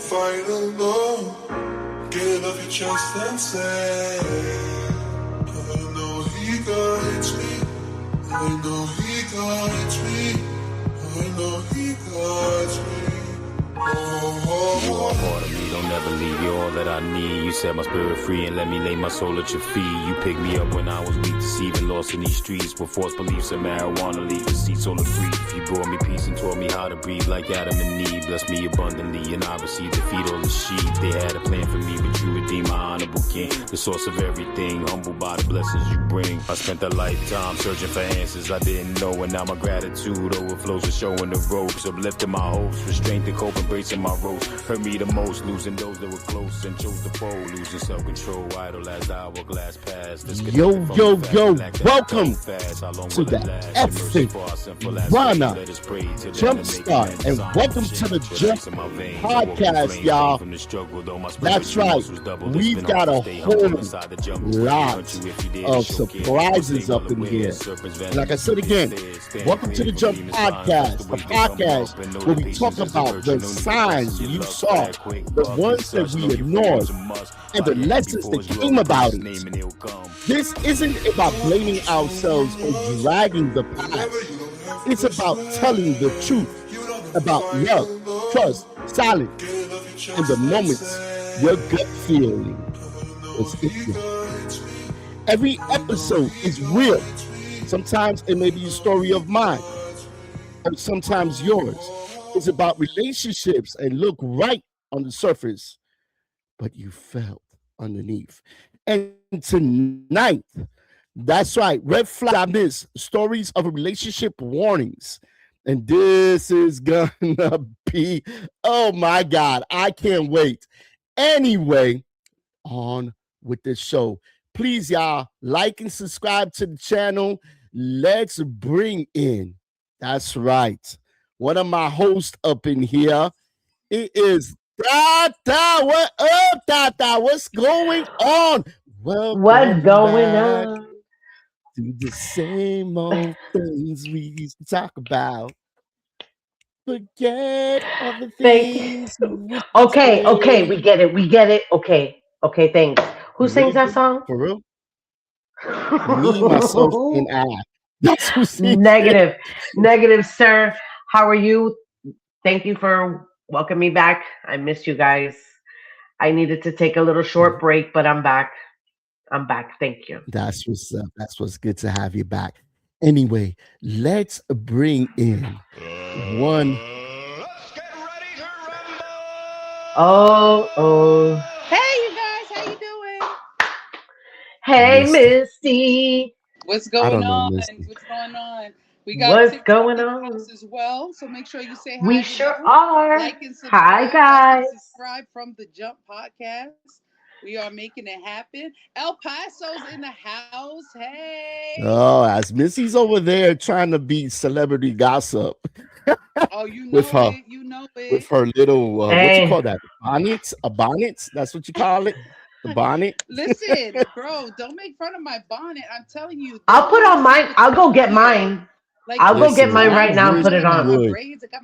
final note. Get off your chest and say, I know he guides me. I know he guides me. I know he guides me. You are part of me, don't ever leave. You're all that I need. You set my spirit free and let me lay my soul at your feet. You picked me up when I was weak, deceived and lost in these streets. With false beliefs and marijuana leave the seats all free. You brought me peace and taught me how to breathe like Adam and Eve. Blessed me abundantly and I received defeat all the sheep. They had a plan for me, but you redeemed my honorable king. The source of everything, humbled by the blessings you bring. I spent a lifetime searching for answers I didn't know, and now my gratitude overflows with showing the ropes, uplifting my hopes, for strength to cope, embracing my ropes. Hurt me the most, losing those that were close and chose to fold, losing self-control, idle as the hourglass passed. Yo, welcome to the Epic Rana Jumpstart, and welcome to the Jump Podcast, y'all. That's right, we've got a whole lot of surprises up in here. Like I said again, welcome to the Jump Podcast, the podcast where we talk about the signs you saw, the ones that we ignored, and the lessons that came about it. This isn't about blaming ourselves or dragging the past. It's about telling the truth about love, trust, silence, and the moments your gut feeling was ignorant. Every episode is real. Sometimes it may be a story of mine, or sometimes yours. It's about relationships and look right on the surface, but you felt underneath. And tonight, that's right, Red Flag I Miss, stories of relationship warnings. And this is gonna be, oh my God, I can't wait. Anyway, on with the show. Please, y'all, like and subscribe to the channel. Let's bring in, that's right, one of my hosts up in here. It is Tata. What up, Tata? What's going on? Well, what's going on? Do the same old things we used to talk about. Forget all the things. Okay, we get it. Okay, thanks. Who sings that song? For real? Me, myself, and I. That's who sings Negative, sir. How are you? Thank you for welcoming me back. I missed you guys. I needed to take a little short break, but I'm back. Thank you. That's what's up. That's what's good to have you back. Anyway, let's bring in one. Let's get ready to rumble. Oh. Hey, you guys, how you doing? Hey, Misty. What's going on? Misty. What's going on? We got What's TikTok going in the on house as well, so make sure you say hi. We sure are. Like and subscribe. Hi, guys. Like and subscribe from the Jump Podcast. We are making it happen. El Paso's in the house. Hey. Oh, as Missy's over there trying to be celebrity gossip. Oh, you know with her, it. You know it. With her little, what you call that? Bonnets? A bonnet? That's what you call it? The bonnet? Listen, bro, don't make fun of my bonnet. I'm telling you. I'll put on mine. I'll go get mine. Like, I'll go get mine right now and put it on.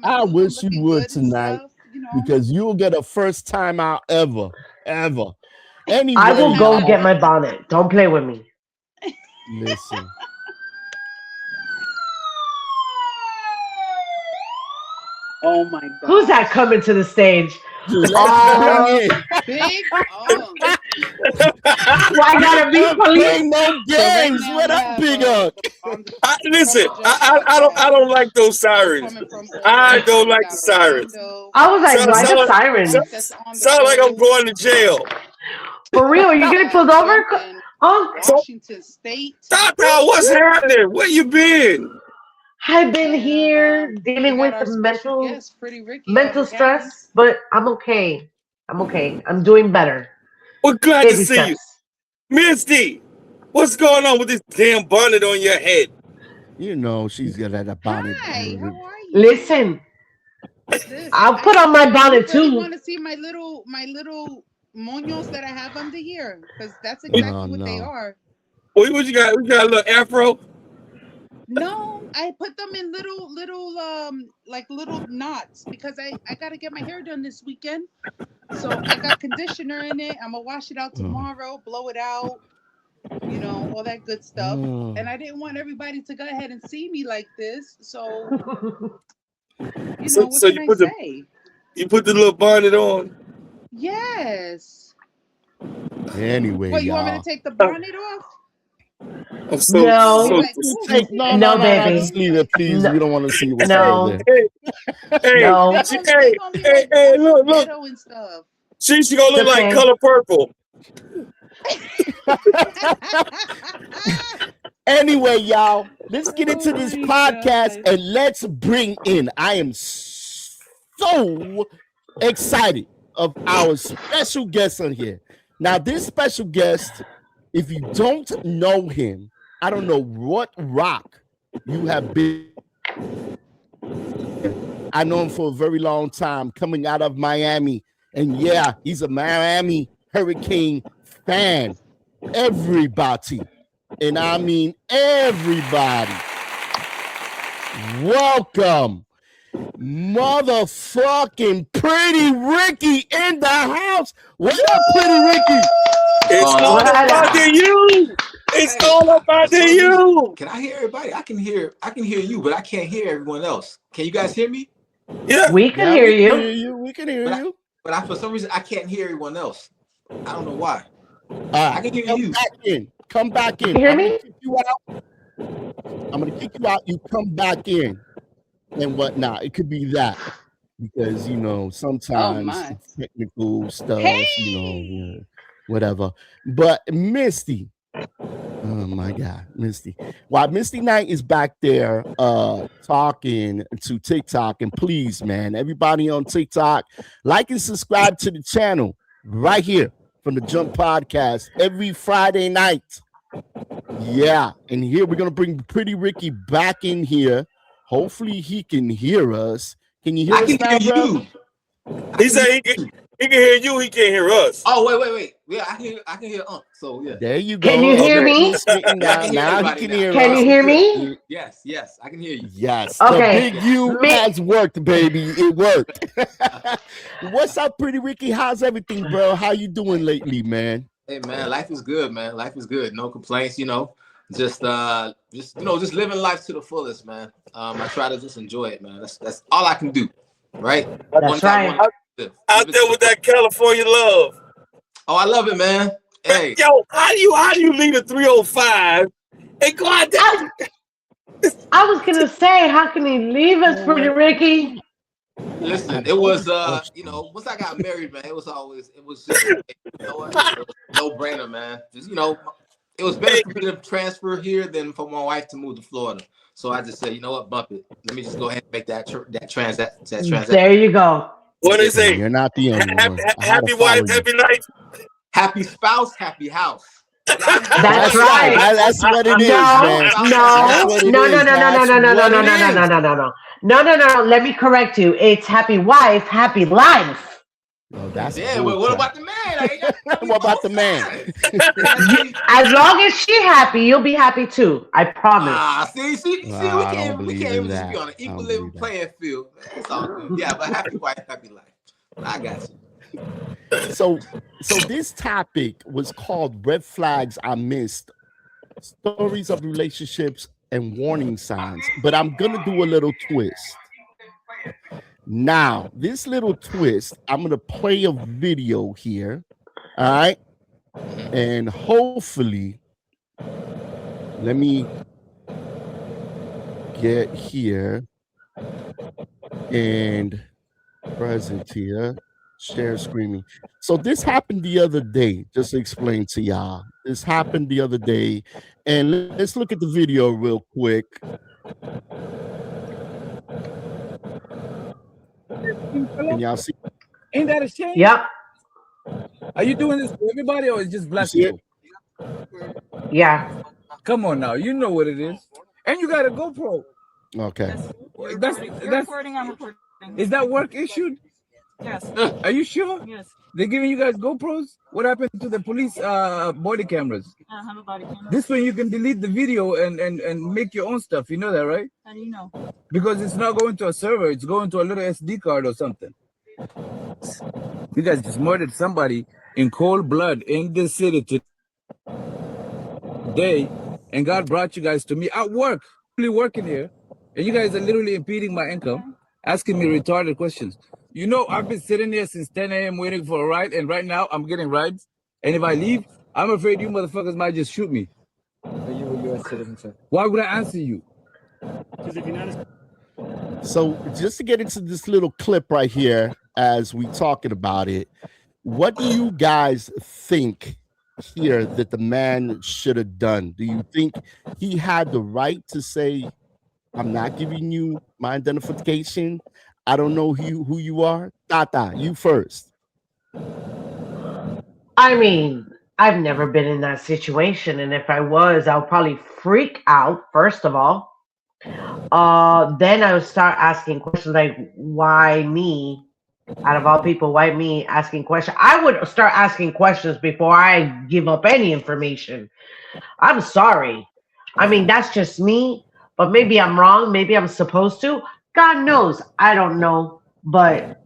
I wish you would tonight, because you will get a first time out ever. Anyway, I will go get my bonnet. Don't play with me. Listen. Oh my God. Who's that coming to the stage? Big. Oh. Why gotta be police? No games. What up, Big Up? Listen, I don't like those sirens. I don't like the sirens. I was like, why the sirens? Sound like I'm going to jail. For real, you getting pulled over? Washington State. Stop now, what's happening? Where you been? I've been here dealing with the mental stress, but I'm okay. I'm doing better. We're glad to see you. Misty, what's going on with this damn bonnet on your head? You know, she's got that bonnet. Hi, how are you? Listen, I'll put on my bonnet too. You want to see my little moños that I have under here? Because that's exactly what they are. What you got? We got a little afro? No, I put them in little knots because I got to get my hair done this weekend. So I got conditioner in it. I'm gonna wash it out tomorrow, blow it out, you know, all that good stuff. And I didn't want everybody to go ahead and see me like this. So, you know, what can I say? You put the little bonnet on? Yes. Anyway, What, you want me to take the bonnet off? No, baby. Just leave it, please. No. We don't want to see what's No. over there. No. Hey, look. And stuff. She gonna look like Color Purple. Anyway, y'all, let's get into this podcast and let's bring in. I am so excited of our special guest on here. Now, this special guest, if you don't know him, I don't know what rock you have been. I know him for a very long time, coming out of Miami. And yeah, he's a Miami Hurricane fan. Everybody. And I mean everybody. Welcome, motherfucking Pretty Ricky in the house. What up, Pretty Ricky? It's all about you. It's all about you. Can I hear everybody? I can hear you, but I can't hear everyone else. Can you guys hear me? Yeah, we can hear you. We can hear you. But for some reason, I can't hear everyone else. I don't know why. I can hear you. Come back in. You hear me? I'm gonna kick you out. You come back in and whatnot. It could be that because you know sometimes technical stuff, you know, whatever. But Misty, oh my God, Misty. While Misty Knight is back there talking to TikTok, and please, man, everybody on TikTok, like and subscribe to the channel right here from the Jump Podcast every Friday night. Yeah, and here we're gonna bring Pretty Ricky back in here. Hopefully he can hear us. Can you hear us now, bro? He said he can hear you. He can't hear us. Oh wait. Yeah, I can hear. So yeah. There you go. Can you hear me? Now he can hear us. Can you hear me? Yes, I can hear you. Yes. Okay. The big U has worked, baby. It worked. What's up, Pretty Ricky? How's everything, bro? How you doing lately, man? Hey man, life is good, man. Life is good. No complaints, you know. Just living life to the fullest, man. I try to just enjoy it, man. That's all I can do, right? That's right. Out there with that California love. Oh, I love it, man. Hey, yo, how do you leave a 305 and go out there? I was gonna say, how can he leave us, Pretty Ricky? Listen, it was you know, once I got married, man, it was just you know, no brainer, man. Just you know, it was better for me to transfer here than for my wife to move to Florida. So I just said, you know what, bump it. Let me just go ahead and make that transaction. There you go. What is it? You're not the only one. Happy wife, happy life. Happy spouse, happy house. That's right. That's what it is, man. No. Let me correct you. It's happy wife, happy life. Oh, that's well, what about the man? What about the man? As long as she happy, you'll be happy too. I promise. See, we can't even just be on an equal level playing field. It's all good. Yeah, but happy wife, happy life. I got you. So this topic was called Red Flags I Missed, Stories of Relationships and Warning Signs, but I'm gonna do a little twist. Now, this little twist, I'm gonna play a video here, all right? And hopefully, let me get here and present here. Share screening. So this happened the other day, just to explain to y'all. This happened the other day. And let's look at the video real quick. Can y'all see? Ain't that a shame? Yep. Are you doing this for everybody or is just black people? Yeah. Come on now, you know what it is. And you got a GoPro. Okay. That's recording, I'm recording. Is that work issued? Yes. Are you sure? Yes. They're giving you guys GoPros? What happened to the police body cameras? I don't have a body camera. This way you can delete the video and make your own stuff. You know that, right? How do you know? Because it's not going to a server. It's going to a little SD card or something. You guys just murdered somebody in cold blood in this city today, and God brought you guys to me at work, really working here, and you guys are literally impeding my income, asking me retarded questions. You know, I've been sitting here since 10 a.m. waiting for a ride, and right now I'm getting rides. And if I leave, I'm afraid you motherfuckers might just shoot me. Are you a U.S. citizen, sir? Why would I answer you? Because if you're not So just to get into this little clip right here, as we talking about it, what do you guys think here that the man should have done? Do you think he had the right to say, I'm not giving you my identification? I don't know who you are? Tata, you first. I mean, I've never been in that situation, and if I was, I'll probably freak out, first of all. Then I would start asking questions like, why me? Out of all people, why me asking questions? I would start asking questions before I give up any information. I'm sorry. I mean, that's just me, but maybe I'm wrong. Maybe I'm supposed to. God knows. I don't know. But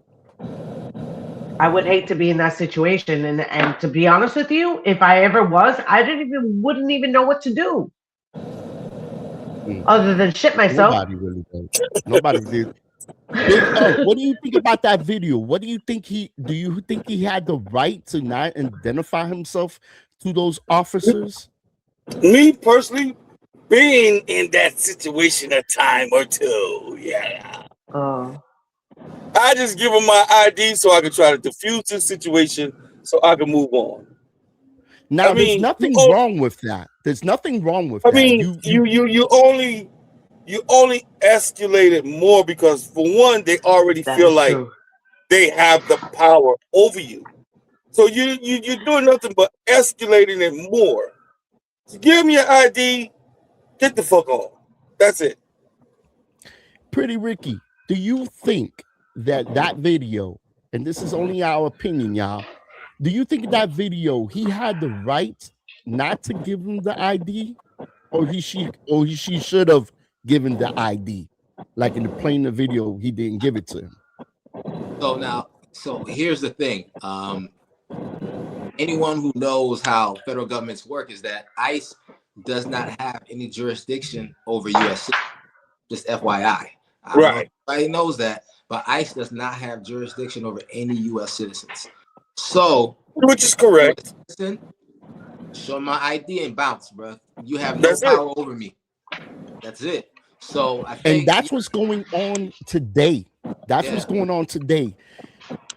I would hate to be in that situation. And to be honest with you, if I ever was, I wouldn't even know what to do. Other than shit myself. Nobody really did. Nobody did. What do you think about that video? What do you think he had the right to not identify himself to those officers? Me personally, being in that situation a time or two, yeah. I just give him my ID so I can try to diffuse the situation so I can move on. Now, there's nothing wrong with that. There's nothing wrong with that. I mean, you only escalate it more because, for one, they already feel like they have the power over you. So you're doing nothing but escalating it more. So give me your ID, get the fuck on. That's it. Pretty Ricky, do you think that video, and this is only our opinion, y'all, do you think that video he had the right not to give him the ID, or she should have given the ID? Like in the video, he didn't give it to him. So here's the thing. Anyone who knows how federal governments work is that ICE does not have any jurisdiction over U.S. Just FYI. Right. Everybody knows that, but ICE does not have jurisdiction over any U.S. citizens. So, which is correct. Show my ID and bounce, bro. You have no power over me. That's it. So I think, and that's what's going on today. That's what's going on today.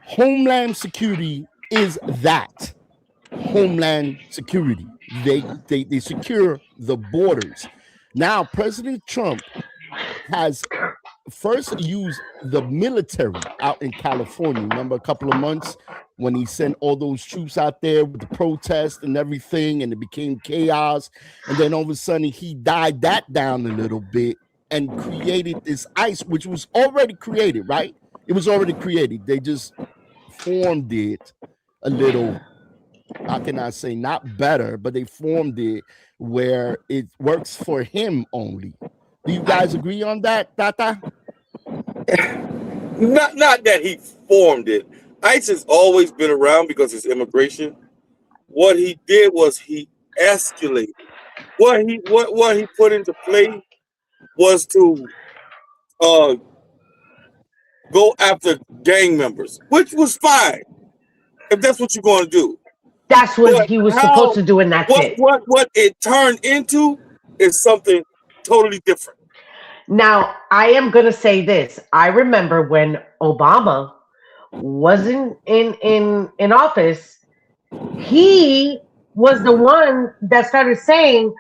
Homeland Security is that. Homeland Security. They secure the borders. Now, President Trump has first used the military out in California. Remember a couple of months when he sent all those troops out there with the protests and everything, and it became chaos. And then all of a sudden he died that down a little bit and created this ICE, which was already created, right? It was already created. They just formed it a little, how can I say, not better, but they formed it where it works for him only. Do you guys agree on that, Tata? Not that he formed it. ICE has always been around because it's immigration. What he did was he escalated. What he put into play was to go after gang members, which was fine if that's what you're going to do. That's what he was supposed to do, and that's it. What it turned into is something totally different. Now, I am going to say this. I remember when Obama wasn't in office, he was the one that started saying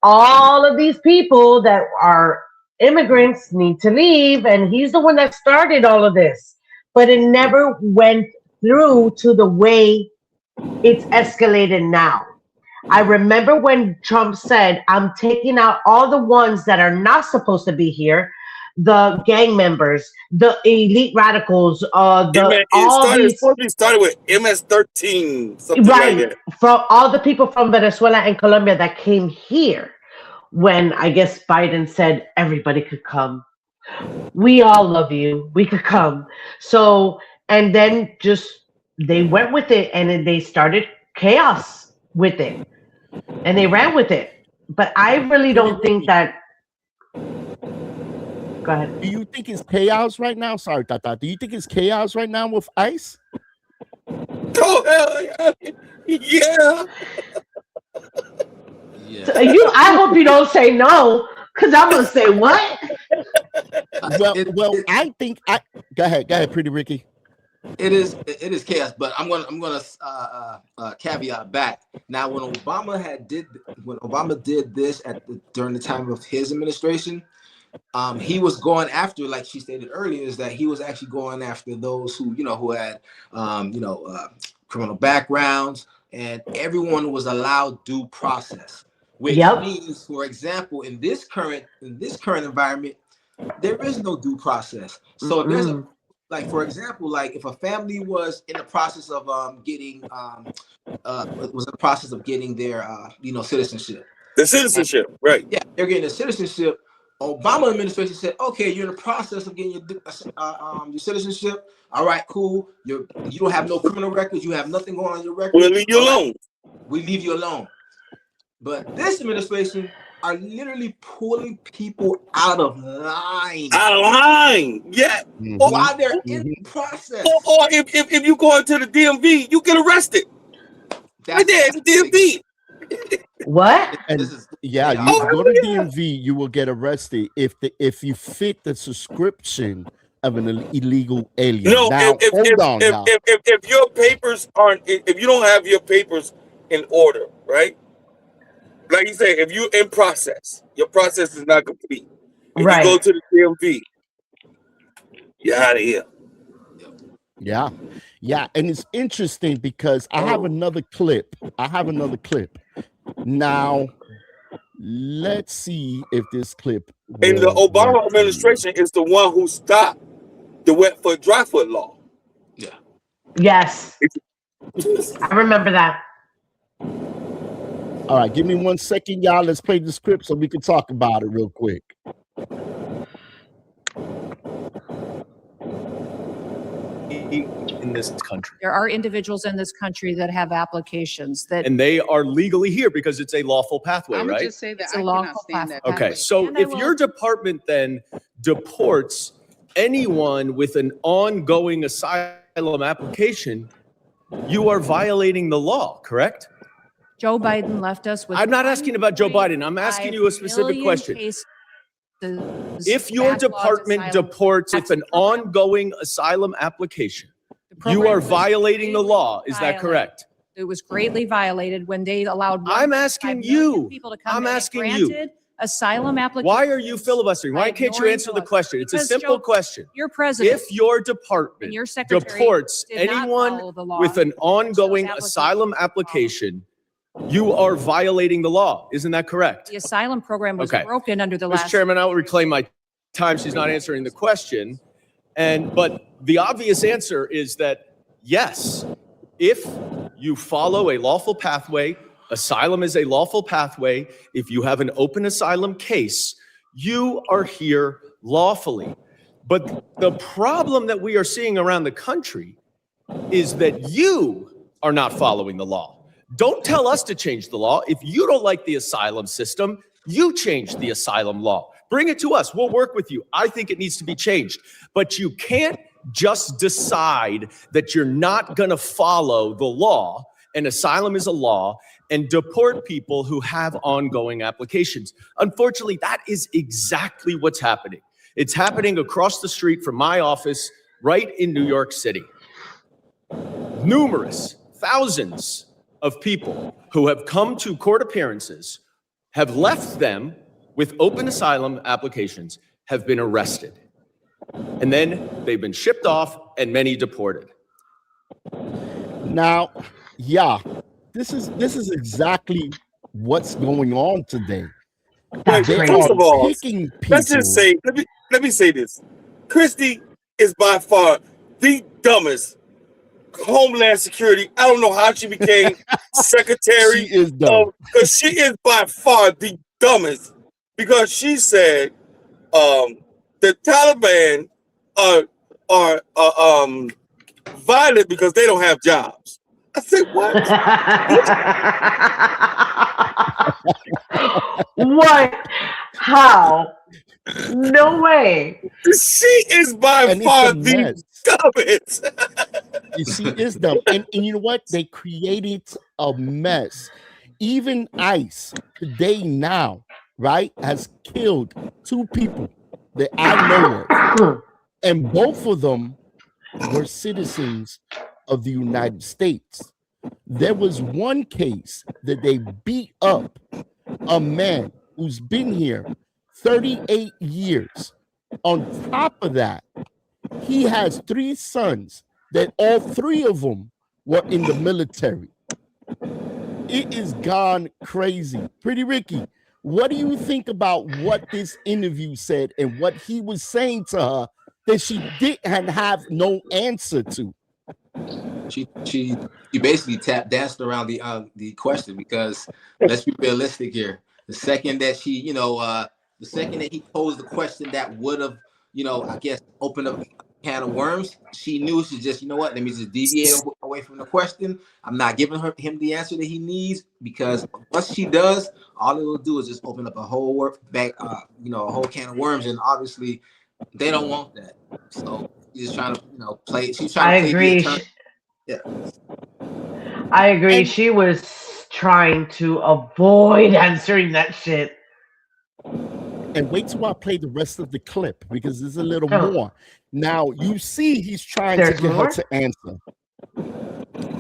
all of these people that are immigrants need to leave, and he's the one that started all of this. But it never went through to the way it's escalated now. I remember when Trump said, I'm taking out all the ones that are not supposed to be here, the gang members, the elite radicals, It started with MS-13, something right, like that. From all the people from Venezuela and Colombia that came here, when I guess Biden said everybody could come. We all love you. We could come. So, and then just they went with it, and then they started chaos with it, and they ran with it. But I really don't think that. Go ahead. Do you think it's chaos right now? Sorry, Tata. Do you think it's chaos right now with ICE? Oh hell yeah. I hope you don't say no, because I'm gonna say what? Well, I think go ahead, Pretty Ricky. It is chaos, but I'm gonna caveat back. Now, when Obama did this during the time of his administration, he was going after, like she stated earlier, is that he was actually going after those who had criminal backgrounds, and everyone was allowed due process. Which means, for example, in this current environment, there is no due process. So if there's for example, if a family was in the process of getting their citizenship. The citizenship, right? Yeah, they're getting the citizenship. Obama administration said, okay, you're in the process of getting your citizenship. All right, cool. You don't have no criminal records. You have nothing going on your record. We'll leave you alone. We leave you alone. But this administration are literally pulling people out of line. Yeah. While they're in process. Or if you go into the DMV, you get arrested. Right there, it's the DMV. What? And you go to DMV, you will get arrested if you fit the subscription of an illegal alien. No, now, if your papers aren't, if you don't have your papers in order, right? Like you said, if you're in process, your process is not complete. If you go to the DMV, you're out of here. Yeah, and it's interesting because I have another clip. Now, let's see if this clip. And the Obama administration is the one who stopped the wet foot, dry foot law. Yeah. Yes. I remember that. All right, give me 1 second, y'all. Let's play the script so we can talk about it real quick. In this country. There are individuals in this country that have applications and they are legally here because it's a lawful pathway, I'm right? gonna just say that It's I a cannot lawful stand that. Okay, so if your department then deports anyone with an ongoing asylum application, you are violating the law, correct? Joe Biden left us with. I'm not asking about Joe Biden. I'm asking you a specific question. If your department deports with an ongoing asylum application, you are violating the law. Is that correct? It was greatly violated when they allowed. I'm asking you. People to come I'm in and asking granted you. Asylum application. Why are you filibustering? Why can't you answer the question? It's a simple question. Your president. If your department and your secretary deports did not anyone follow the law, with an ongoing asylum application, you are violating the law. Isn't that correct? the asylum program was broken under the Mr. last. Chairman, I will reclaim my time. She's not answering the question. But the obvious answer is that yes, if you follow a lawful pathway, asylum is a lawful pathway. If you have an open asylum case, you are here lawfully. But the problem that we are seeing around the country is that you are not following the law. Don't tell us to change the law. If you don't like the asylum system, you change the asylum law. Bring it to us. We'll work with you. I think it needs to be changed. But you can't just decide that you're not going to follow the law, and asylum is a law, and deport people who have ongoing applications. Unfortunately, that is exactly what's happening. It's happening across the street from my office right in New York City. Numerous, thousands of people who have come to court appearances, have left them with open asylum applications, have been arrested. And then they've been shipped off and many deported. Now, this is exactly what's going on today. First of all, let's just say, let me say this. Christie is by far the dumbest Homeland Security. I don't know how she became secretary. She is dumb. Because she is by far the dumbest. Because she said the Taliban are violent because they don't have jobs. I said, what? What? How? No way. She is by And far it's a the mess. dumbest. She is dumb. And you know what? They created a mess. Even ICE today now, right, has killed 2 people that I know of. And both of them were citizens of the United States. There was one case that they beat up a man who's been here 38 years. On top of that, he has 3 sons that all 3 of them were in the military. It is gone crazy. Pretty Ricky, what do you think about what this interview said and what he was saying to her that she didn't have no answer to? She basically danced around the question, because let's be realistic here. The second that the second that he posed the question that would have, I guess, opened up a can of worms, she knew she just, let me just deviate away from the question. I'm not giving him the answer that he needs, because once she does, all it will do is just open up a whole a whole can of worms, and obviously they don't want that. So she's trying to, play. She's trying to play the attorney. Yeah. I agree. She was trying to avoid answering that shit. And wait till I play the rest of the clip, because there's a little more. Now you see he's trying to get her to answer.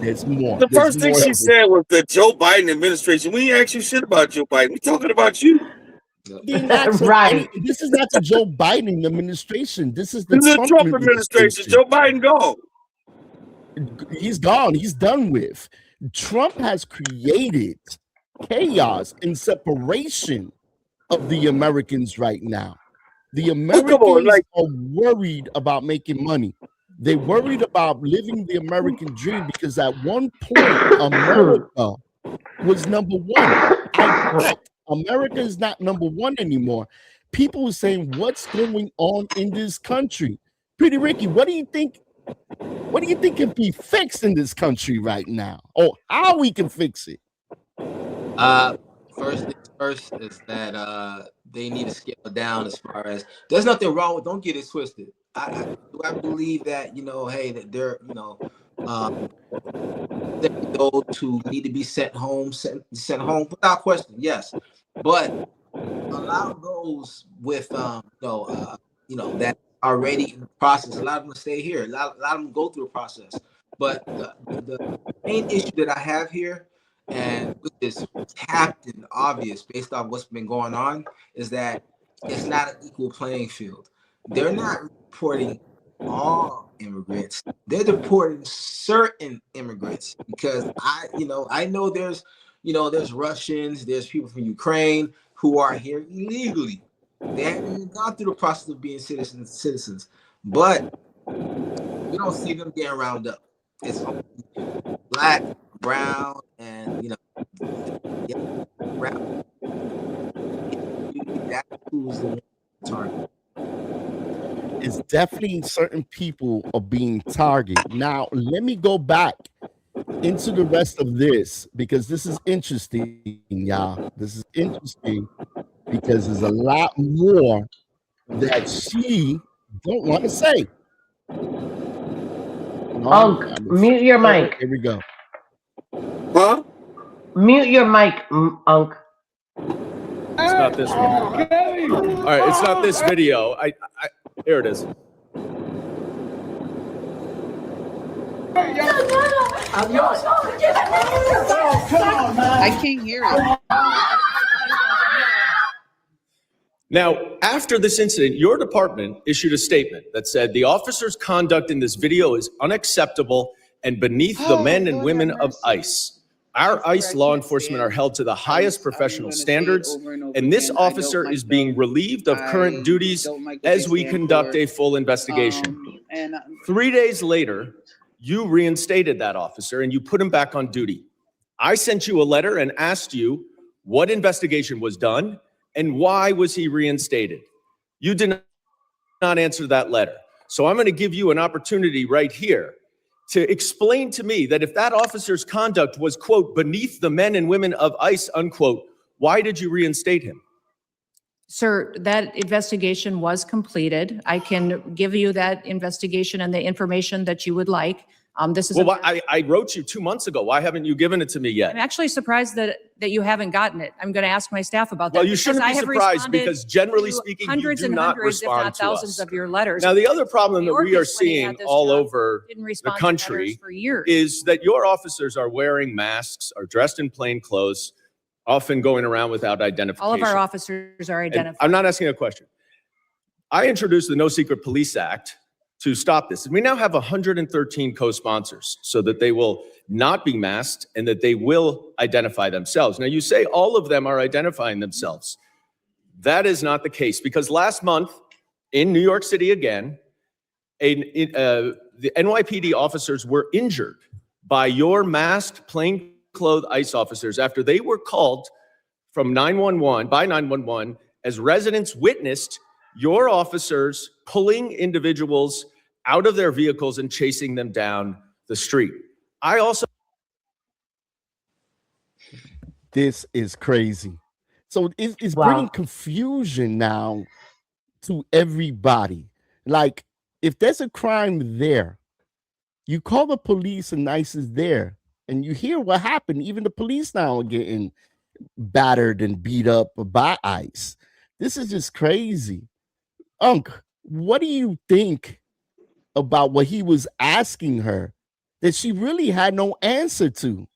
There's more. The first thing she said was the Joe Biden administration. We ain't asked you shit about Joe Biden. We talking about you. Right. This is not the Joe Biden administration. This is the Trump administration. Joe Biden gone. He's gone. He's done with. Trump has created chaos and separation of the Americans right now. The Americans are worried about making money. They're worried about living the American dream, because at one point America was number 1. America is not number 1 anymore. People are saying, what's going on in this country? Pretty Ricky, what do you think? What do you think can be fixed in this country right now? Or how we can fix it? First things first is that they need to scale it down as far as, there's nothing wrong with, don't get it twisted. I believe that, hey, that there, those who need to be sent home without question, yes. But allow those with, that already in the process, a lot of them stay here. A lot of them go through a process. But the main issue that I have here, and which is captain obvious based on what's been going on, is that it's not an equal playing field. They're not reporting all immigrants. They're deporting certain immigrants, because I know there's Russians, there's people from Ukraine who are here illegally. They haven't even gone through the process of being citizens, but we don't see them getting rounded up. It's only black, brown, and brown. That's who's the target. It's definitely certain people are being targeted. Now, let me go back into the rest of this, because this is interesting, y'all. This is interesting because there's a lot more that she don't want to say. Unc, mute your mic. Here we go. Huh? Mute your mic, Unc. It's not this one. All right, it's not this video. Here it is. I can't hear it. Now, after this incident, your department issued a statement that said the officer's conduct in this video is unacceptable and beneath the men and women of ICE. Our ICE law enforcement are held to the highest professional standards, and this officer is being relieved of current duties as we conduct a full investigation. 3 days later, you reinstated that officer and you put him back on duty. I sent you a letter and asked you what investigation was done and why was he reinstated. You did not answer that letter. So I'm going to give you an opportunity right here to explain to me that if that officer's conduct was, quote, beneath the men and women of ICE, unquote, why did you reinstate him? Sir, that investigation was completed. I can give you that investigation and the information that you would like. This is. Well, I wrote you 2 months ago. Why haven't you given it to me yet? I'm actually surprised that you haven't gotten it. I'm going to ask my staff about that. Well, you because shouldn't I be have surprised responded because generally to speaking, you hundreds do and not hundreds, if respond not to thousands us. of your letters. Now, the other problem that New we York are is winning seeing at this all job. over Didn't the respond to country letters for years. is that your officers are wearing masks, are dressed in plain clothes, often going around without identification. All of our officers are And identified. I'm not asking a question. I introduced the No Secret Police Act to stop this. And we now have 113 co-sponsors so that they will not be masked and that they will identify themselves. Now, you say all of them are identifying themselves. That is not the case because last month in New York City again, the NYPD officers were injured by your masked, plainclothes ICE officers after they were called from 911 as residents witnessed your officers pulling individuals out of their vehicles and chasing them down the street. This is crazy. So it's bringing confusion now to everybody. Like, if there's a crime there, you call the police and ICE is there, and you hear what happened. Even the police now are getting battered and beat up by ICE. This is just crazy. Unc, what do you think about what he was asking her that she really had no answer to?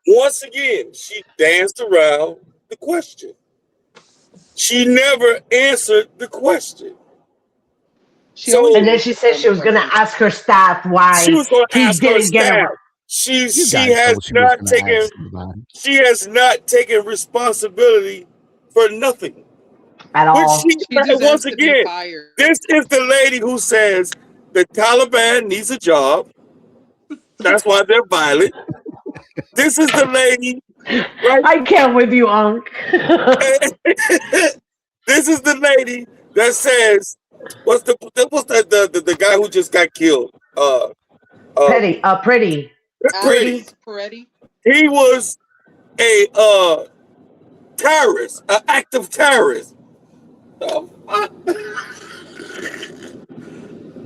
Once again, she danced around the question. She never answered the question. And then she said she was going to ask her staff why she was going to he ask her didn't get staff. him. She has not taken responsibility for nothing at all. Once again, this is the lady who says the Taliban needs a job. That's why they're violent. This is the lady. Right? I can't with you, Unc. This is the lady that says, what's the guy who just got killed? Pretty. He was a terrorist, an active terrorist.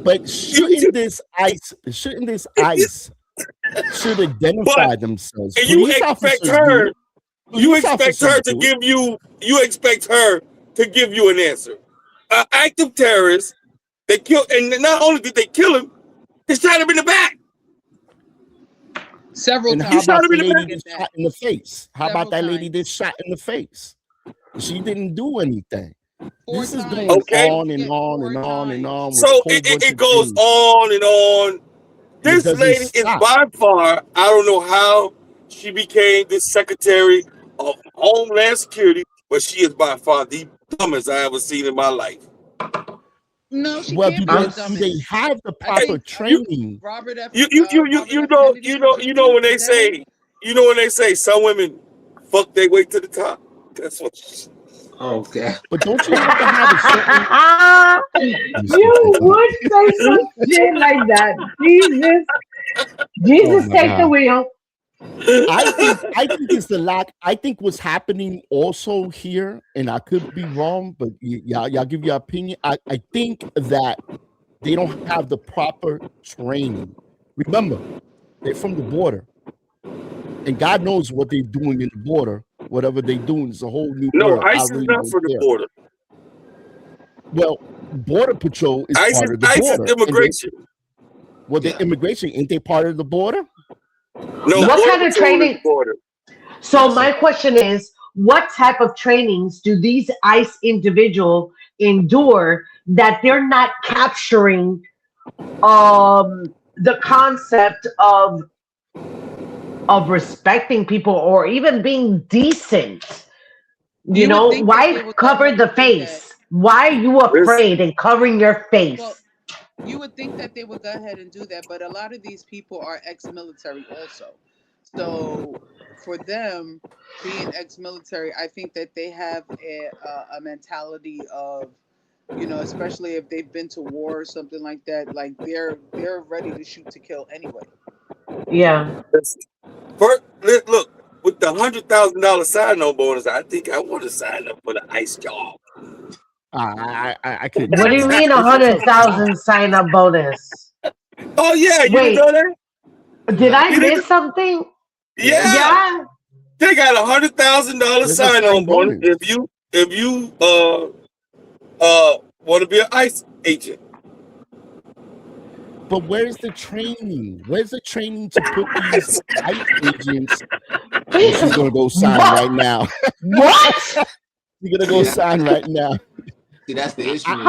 But shouldn't this ICE should identify themselves? And you expect her to give you an answer. An active terrorist, they killed, and not only did they kill him, they shot him in the back. Several and times. how about the lady that shot in the face? How about that lady that shot in the face? She didn't do anything. This is going on and on and on and on. So it goes on and on. This lady is by far, I don't know how she became the Secretary of Homeland Security, but she is by far the dumbest I ever seen in my life. No, she well, can't do they have the proper training? Robert F. You know when they say some women fuck their way to the top. That's what. Okay. But don't you have to have a certain? You would say some shit like that. Jesus, take the wheel. I think it's the lack. I think what's happening also here, and I could be wrong, but y'all give your opinion. I think that they don't have the proper training. Remember, they're from the border, and God knows what they're doing in the border. Whatever they're doing is a whole new world. ICE is not for the border. Well, Border Patrol is part of the border. ICE is immigration. The immigration, ain't they part of the border? No, what kind of training? So my question is, what type of trainings do these ICE individuals endure that they're not capturing the concept of respecting people or even being decent? You know, why cover the face? Why are you afraid and covering your face? Well, you would think that they would go ahead and do that, but a lot of these people are ex-military also. So for them being ex-military, I think that they have a mentality of, you know, especially if they've been to war or something like that, like they're ready to shoot to kill anyway. Yeah. First, look, with the $100,000 sign-on bonus, I think I want to sign up for the ICE job. I could. What do you mean 100,000 sign-up bonus? Oh yeah, you Wait, didn't know that? did I miss something? Yeah. Yeah. They got $100,000 sign-on bonus if you want to be an ICE agent. But where's the training? Where's the training to put these ICE agents? She's gonna go sign right now. What? You're gonna go sign right now. See, that's the issue.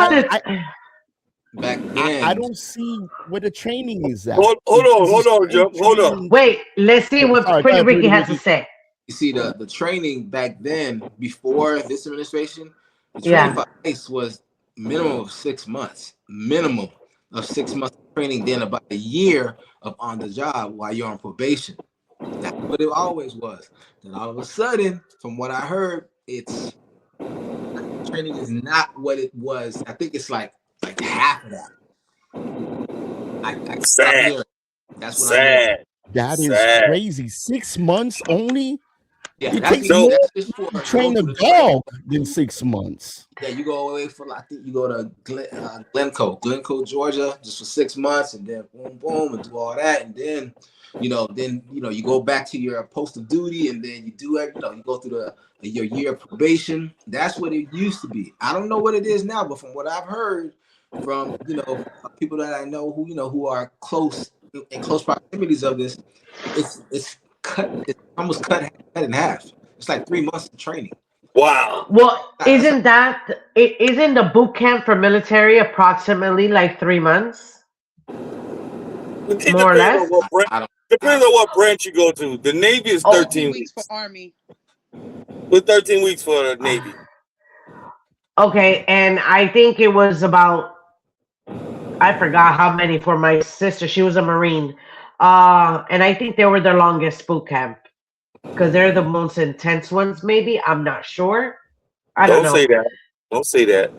Back then, I don't see where the training is at. Hold on, Joe. Hold on. Wait, let's see what Pretty Ricky has to say. You see, the training back then, before this administration, the training for ICE was minimum of 6 months. Minimum of 6 months of training, then about a year of on the job while you're on probation. That's what it always was. Then all of a sudden, from what I heard, it's training is not what it was. I think it's like half of that. I Sad. That's what I heard. That is crazy. 6 months only? Yeah, it that's takes more just for to train a dog than 6 months. Yeah, you go away for, I think you go to Glencoe, Georgia, just for 6 months, and then boom, and do all that, and then you go back to your post of duty, and then you do it. You go through your year of probation. That's what it used to be. I don't know what it is now, but from what I've heard from people that I know who are close in close proximities of this, it's almost cut in half. It's like 3 months of training. Wow. Well, isn't the boot camp for military approximately like 3 months? More or less? Depends on what branch you go to. The Navy is 13 weeks. For Army. With 13 weeks for the Navy. Okay, and I think it was about, I forgot how many for my sister. She was a Marine. And I think they were the longest boot camp because they're the most intense ones, maybe. I'm not sure. I don't know. Don't say that.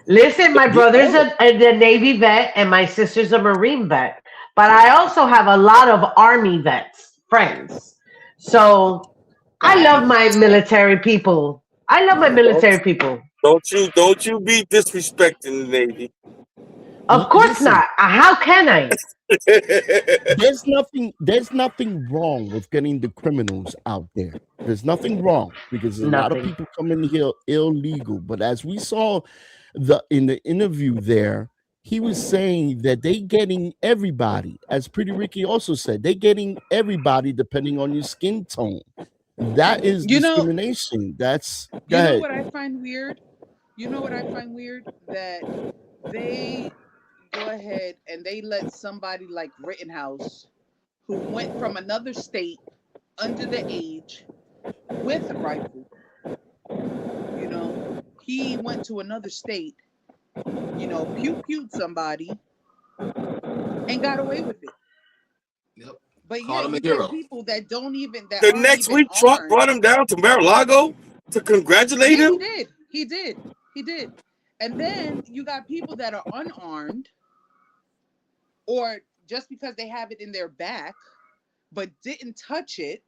Listen, my brother's a Navy vet and my sister's a Marine vet. But I also have a lot of Army vets, friends. So I love my military people. Don't you be disrespecting the Navy. Of course not. How can I? There's nothing wrong with getting the criminals out there. There's nothing wrong because a lot of people come in here illegal. But as we saw in the interview there, he was saying that they getting everybody, as Pretty Ricky also said, they getting everybody depending on your skin tone. That is discrimination. That's you know what I find weird? That they go ahead and they let somebody like Rittenhouse, who went from another state under the age with a rifle. He went to another state, pew-pewed somebody and got away with it. Yep. But Call him a you hero. people that don't even the next week Trump brought him down to Mar-a-Lago to congratulate him. He did. And then you got people that are unarmed, or just because they have it in their back, but didn't touch it,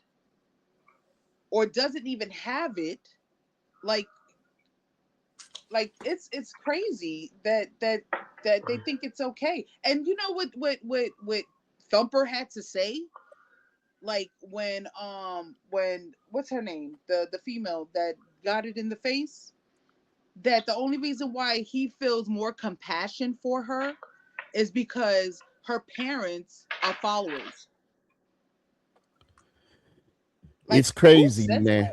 or doesn't even have it. Like it's crazy that they think it's okay. And you know what Thumper had to say? Like when what's her name? The female that got it in the face? That the only reason why he feels more compassion for her is because her parents are followers. It's crazy, man.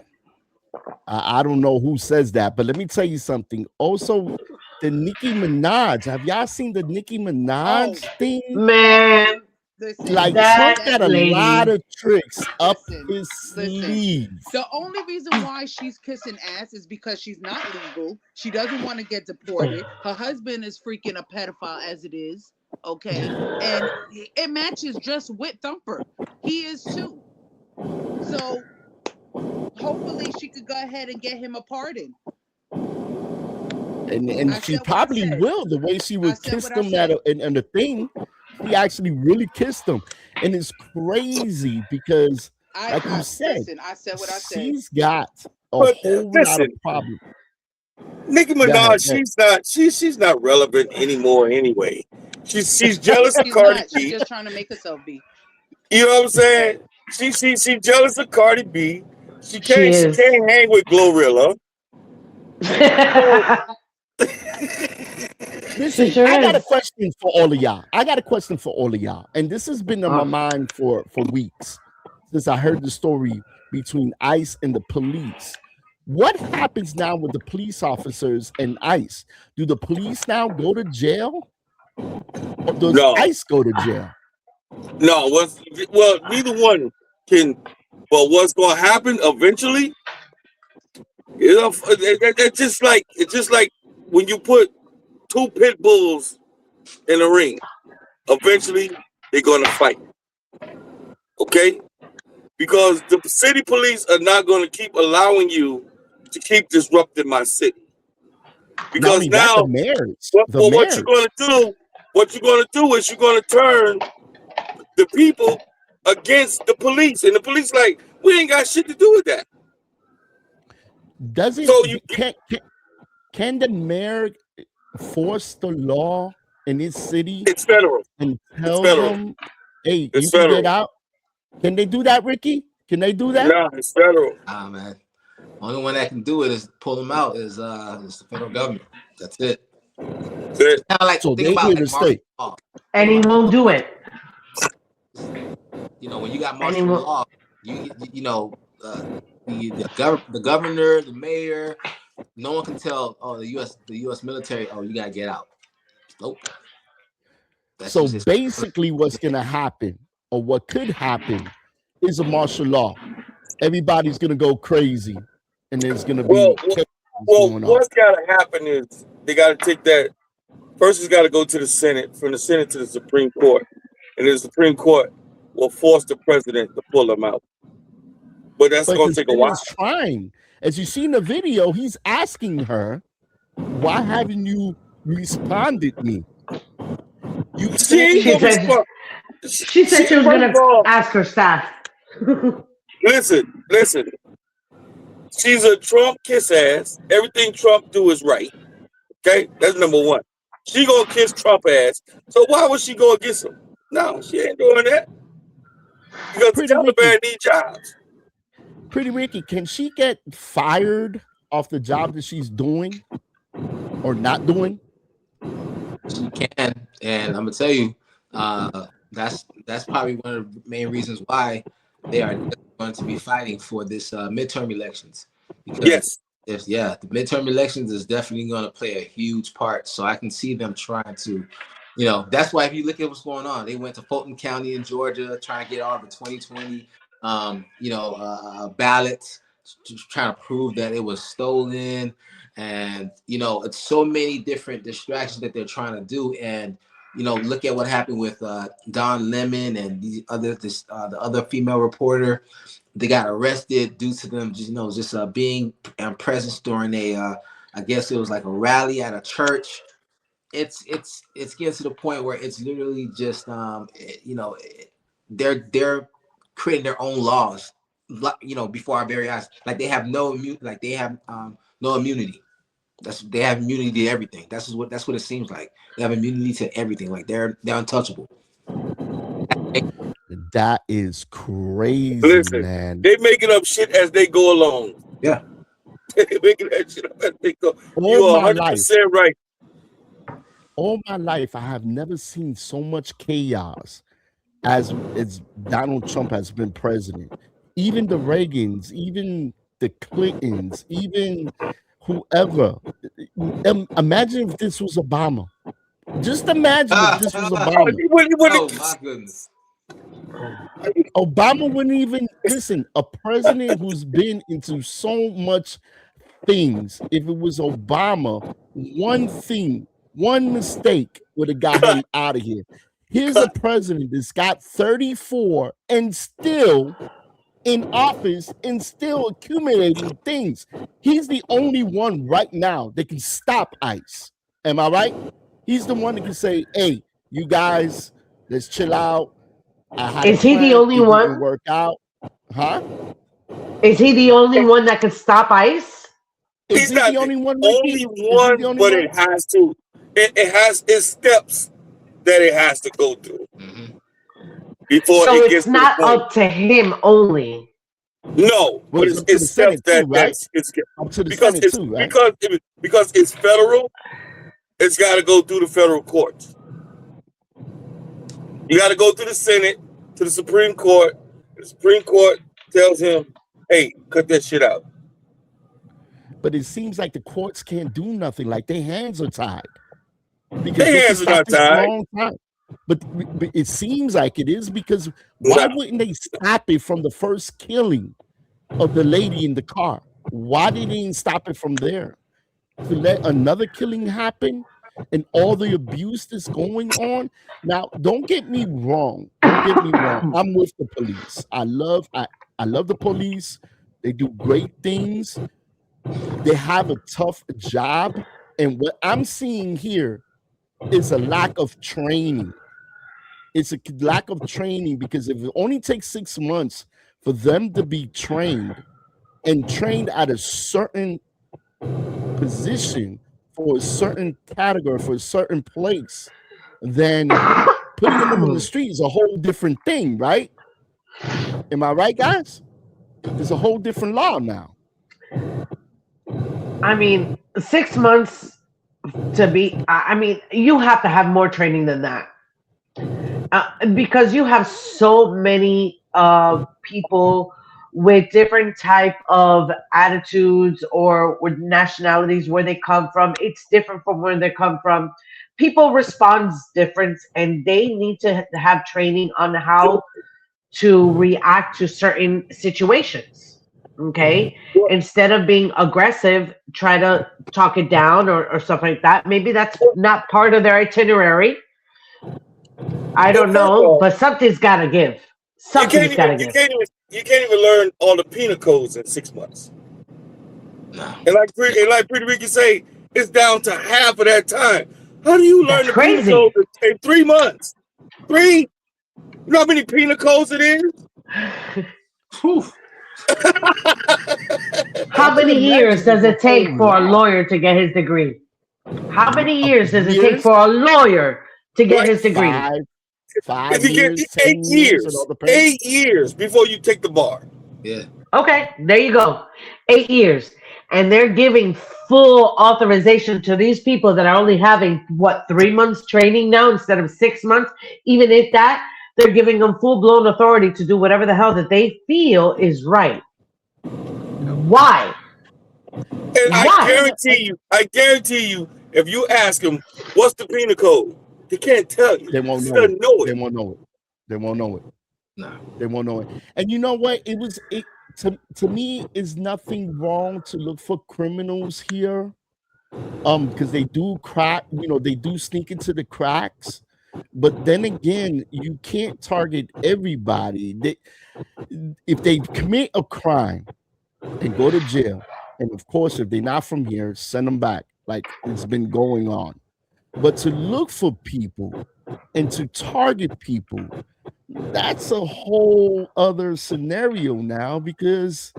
I don't know who says that, but let me tell you something. Also, the Nicki Minaj. Have y'all seen the Nicki Minaj thing? Man. Like Trump got a lot of tricks up his sleeve. The only reason why she's kissing ass is because she's not legal. She doesn't want to get deported. Her husband is freaking a pedophile as it is. Okay, and it matches just with Thumper. He is too. So hopefully she could go ahead and get him a pardon. And she probably will. The way she would kiss them and the thing, she actually really kissed him, and it's crazy because, like you said, listen, I said what I said. She's got a whole lot of problems. Nicki Minaj, she's not relevant anymore anyway. She's jealous of Cardi B. She's just trying to make herself be. You know what I'm saying? She jealous of Cardi B. She can't hang with Glorilla. Listen, I got a question for all of y'all. And this has been on my mind for weeks since I heard the story between ICE and the police. What happens now with the police officers and ICE? Do the police now go to jail? Or does ICE go to jail? No, well, neither one can. But what's going to happen eventually? You know, it's just like when you put two pit bulls in a ring. Eventually, they're going to fight. Okay, because the city police are not going to keep allowing you to keep disrupting my city. Because now, what you're going to do is you're going to turn the people against the police, and the police like, we ain't got shit to do with that. Can the mayor force the law in his city? It's federal. And tell them, hey, you can get out. Can they do that, Ricky? Can they do that? No, it's federal. Man. Only one that can do it is pull them out is the federal government. That's it. That's it. Kind of like So think about like martial law. And he won't do it. You know, when you got martial law, you know the governor, the mayor, no one can tell. Oh, the U.S. military. Oh, you gotta get out. Nope. So basically, what's gonna happen, or what could happen, is a martial law. Everybody's gonna go crazy, and there's gonna be. What's gotta happen is they gotta take that. First, it's gotta go to the Senate, from the Senate to the Supreme Court, and the Supreme Court will force the president to pull them out. But that's going to take a while. Trying. As you see in the video, he's asking her, why haven't you responded me? She said she was going to ask her staff. Listen. She's a Trump kiss ass. Everything Trump do is right. Okay? That's number one. She going to kiss Trump ass. So why would she go against him? No, she ain't doing that. Because the Taliban need jobs. Pretty Ricky, can she get fired off the job that she's doing or not doing? She can, and I'm gonna tell you, that's probably one of the main reasons why they are going to be fighting for this midterm elections. Because the midterm elections is definitely going to play a huge part. So I can see them trying to. You know, that's why if you look at what's going on, they went to Fulton County in Georgia, trying to get all the 2020, ballots, trying to prove that it was stolen. And, you know, it's so many different distractions that they're trying to do. And, you know, look at what happened with Don Lemon and the other female reporter. They got arrested due to them, just being in presence during a, I guess it was like a rally at a church. It's getting to the point where it's literally just they're creating their own laws, before our very eyes. Like they have no immunity. They have immunity to everything. That's what it seems like. They have immunity to everything. Like they're untouchable. That is crazy. Listen, man. They making up shit as they go along. Yeah. They making that shit up as they go. You are 100% right. All my life, I have never seen so much chaos as Donald Trump has been president. Even the Reagans, even the Clintons, even whoever. Imagine if this was Obama. Just imagine if this was Obama. Oh my goodness. Obama wouldn't even listen. A president who's been into so much things. If it was Obama, one thing One mistake would have got him out of here. Here's a president that's got 34 and still in office and still accumulating things. He's the only one right now that can stop ICE. Am I right? He's the one that can say, hey, you guys, let's chill out. Is he the only one? Work out. Huh? Is he the only one that can stop ICE? Is he the only one? But it has to. It has its steps that it has to go through before so it gets. It's not up to him only. No, but it's steps that it's up to the Senate too, right? Because it's federal. It's got to go through the federal courts. You got to go through the Senate to the Supreme Court. The Supreme Court tells him, "Hey, cut that shit out." But it seems like the courts can't do nothing. Like their hands are tied. Their hands are not tied. But it seems like it is, because why wouldn't they stop it from the first killing of the lady in the car? Why did they stop it from there? To let another killing happen and all the abuse that's going on. Now, don't get me wrong. I'm with the police. I love the police. They do great things. They have a tough job. And what I'm seeing here is a lack of training. It's a lack of training, because if it only takes 6 months for them to be trained and trained at a certain position for a certain category, for a certain place, then putting them in the street is a whole different thing, right? Am I right, guys? There's a whole different law now. I mean, 6 months to be, I mean, you have to have more training than that. Because you have so many people with different type of attitudes or with nationalities, where they come from. It's different from where they come from. People respond different, and they need to have training on how to react to certain situations. Okay, instead of being aggressive, try to talk it down or stuff like that. Maybe that's not part of their itinerary. I don't know, but something's got to give. Something's got to give. You can't even learn all the penal codes in 6 months. No. And like Pretty Ricky say, it's down to half of that time. How do you learn the penal codes in 3 months? 3? You know how many penal codes it is? How many years does it take for a lawyer to get his degree? How many years does it take for a lawyer to get his degree? 5 years, 8 years. 8 years before you take the bar. Yeah. Okay, there you go. 8 years. And they're giving full authorization to these people that are only having, 3 months training now instead of 6 months? Even if that, they're giving them full-blown authority to do whatever the hell that they feel is right. Why? And I guarantee you, if you ask them, what's the penal code? They can't tell you. They won't know it. They won't know it. They won't know it. No. They won't know it. And you know what? To me, is nothing wrong to look for criminals here. Because they do crack, they do sneak into the cracks. But then again, you can't target everybody. If they commit a crime and go to jail, and of course, if they're not from here, send them back, like it's been going on. But to look for people and to target people, that's a whole other scenario now, because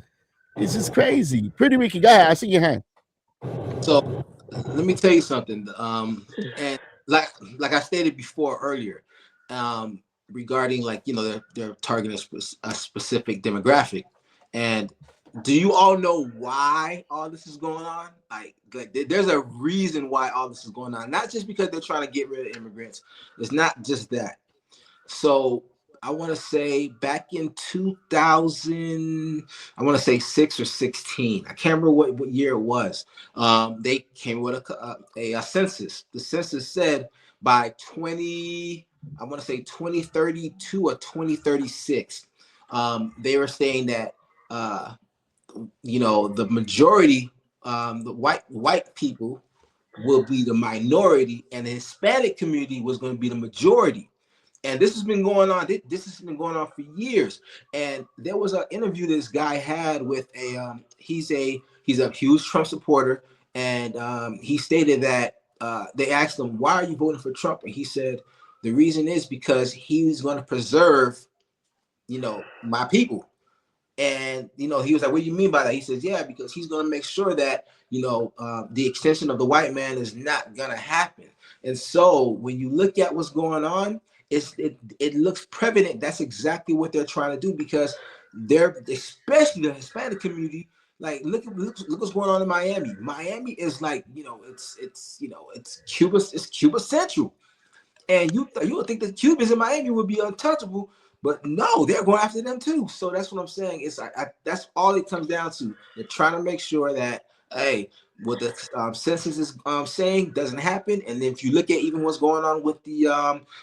it's just crazy. Pretty Ricky, go ahead. I see your hand. So let me tell you something. And like I stated before earlier, regarding they're targeting a specific demographic. And do you all know why all this is going on? Like there's a reason why all this is going on. Not just because they're trying to get rid of immigrants. It's not just that. So I want to say back in 2000, I want to say 6 or 16. I can't remember what year it was. They came with a census. The census said by 2032 or 2036, they were saying that the majority, the white people will be the minority, and the Hispanic community was going to be the majority. And this has been going on. This has been going on for years. And there was an interview this guy had with he's a huge Trump supporter, and he stated that they asked him, "Why are you voting for Trump?" And he said, "The reason is because he's going to preserve, my people." And he was like, "What do you mean by that?" He says, "Yeah, because he's going to make sure that the extension of the white man is not going to happen." And so when you look at what's going on, it looks prevalent. That's exactly what they're trying to do, because they're, especially the Hispanic community. Like, look what's going on in Miami. Miami is like, it's Cuba. It's Cuba Central, and you would think that Cubans in Miami would be untouchable. But no, they're going after them too. So that's what I'm saying. It's that's all it comes down to. They're trying to make sure that, hey, what the census is saying doesn't happen. And then if you look at even what's going on with the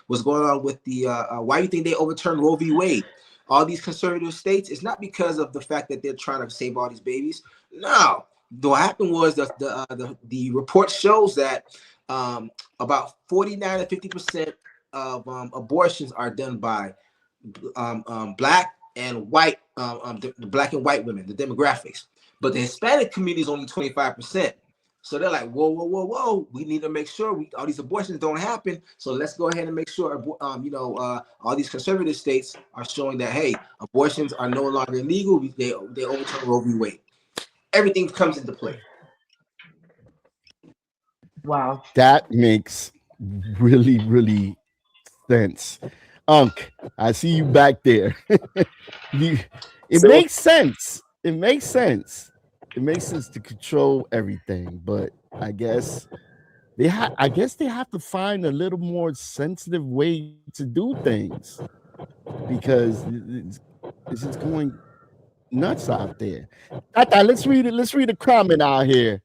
why do you think they overturned Roe v. Wade? All these conservative states, it's not because of the fact that they're trying to save all these babies. No, what happened was the report shows that about 49 to 50% of abortions are done by black and white, the black and white women, the demographics. But the Hispanic community is only 25%. So they're like, whoa, we need to make sure all these abortions don't happen. So let's go ahead and make sure, all these conservative states are showing that, hey, abortions are no longer illegal. They overturn Roe v. Wade. Everything comes into play. Wow. That makes really, really sense. I see you back there. It makes sense. It makes sense. It makes sense to control everything, but I guess they have to find a little more sensitive way to do things, because it's just going nuts out there. Let's read it. Let's read a comment out here.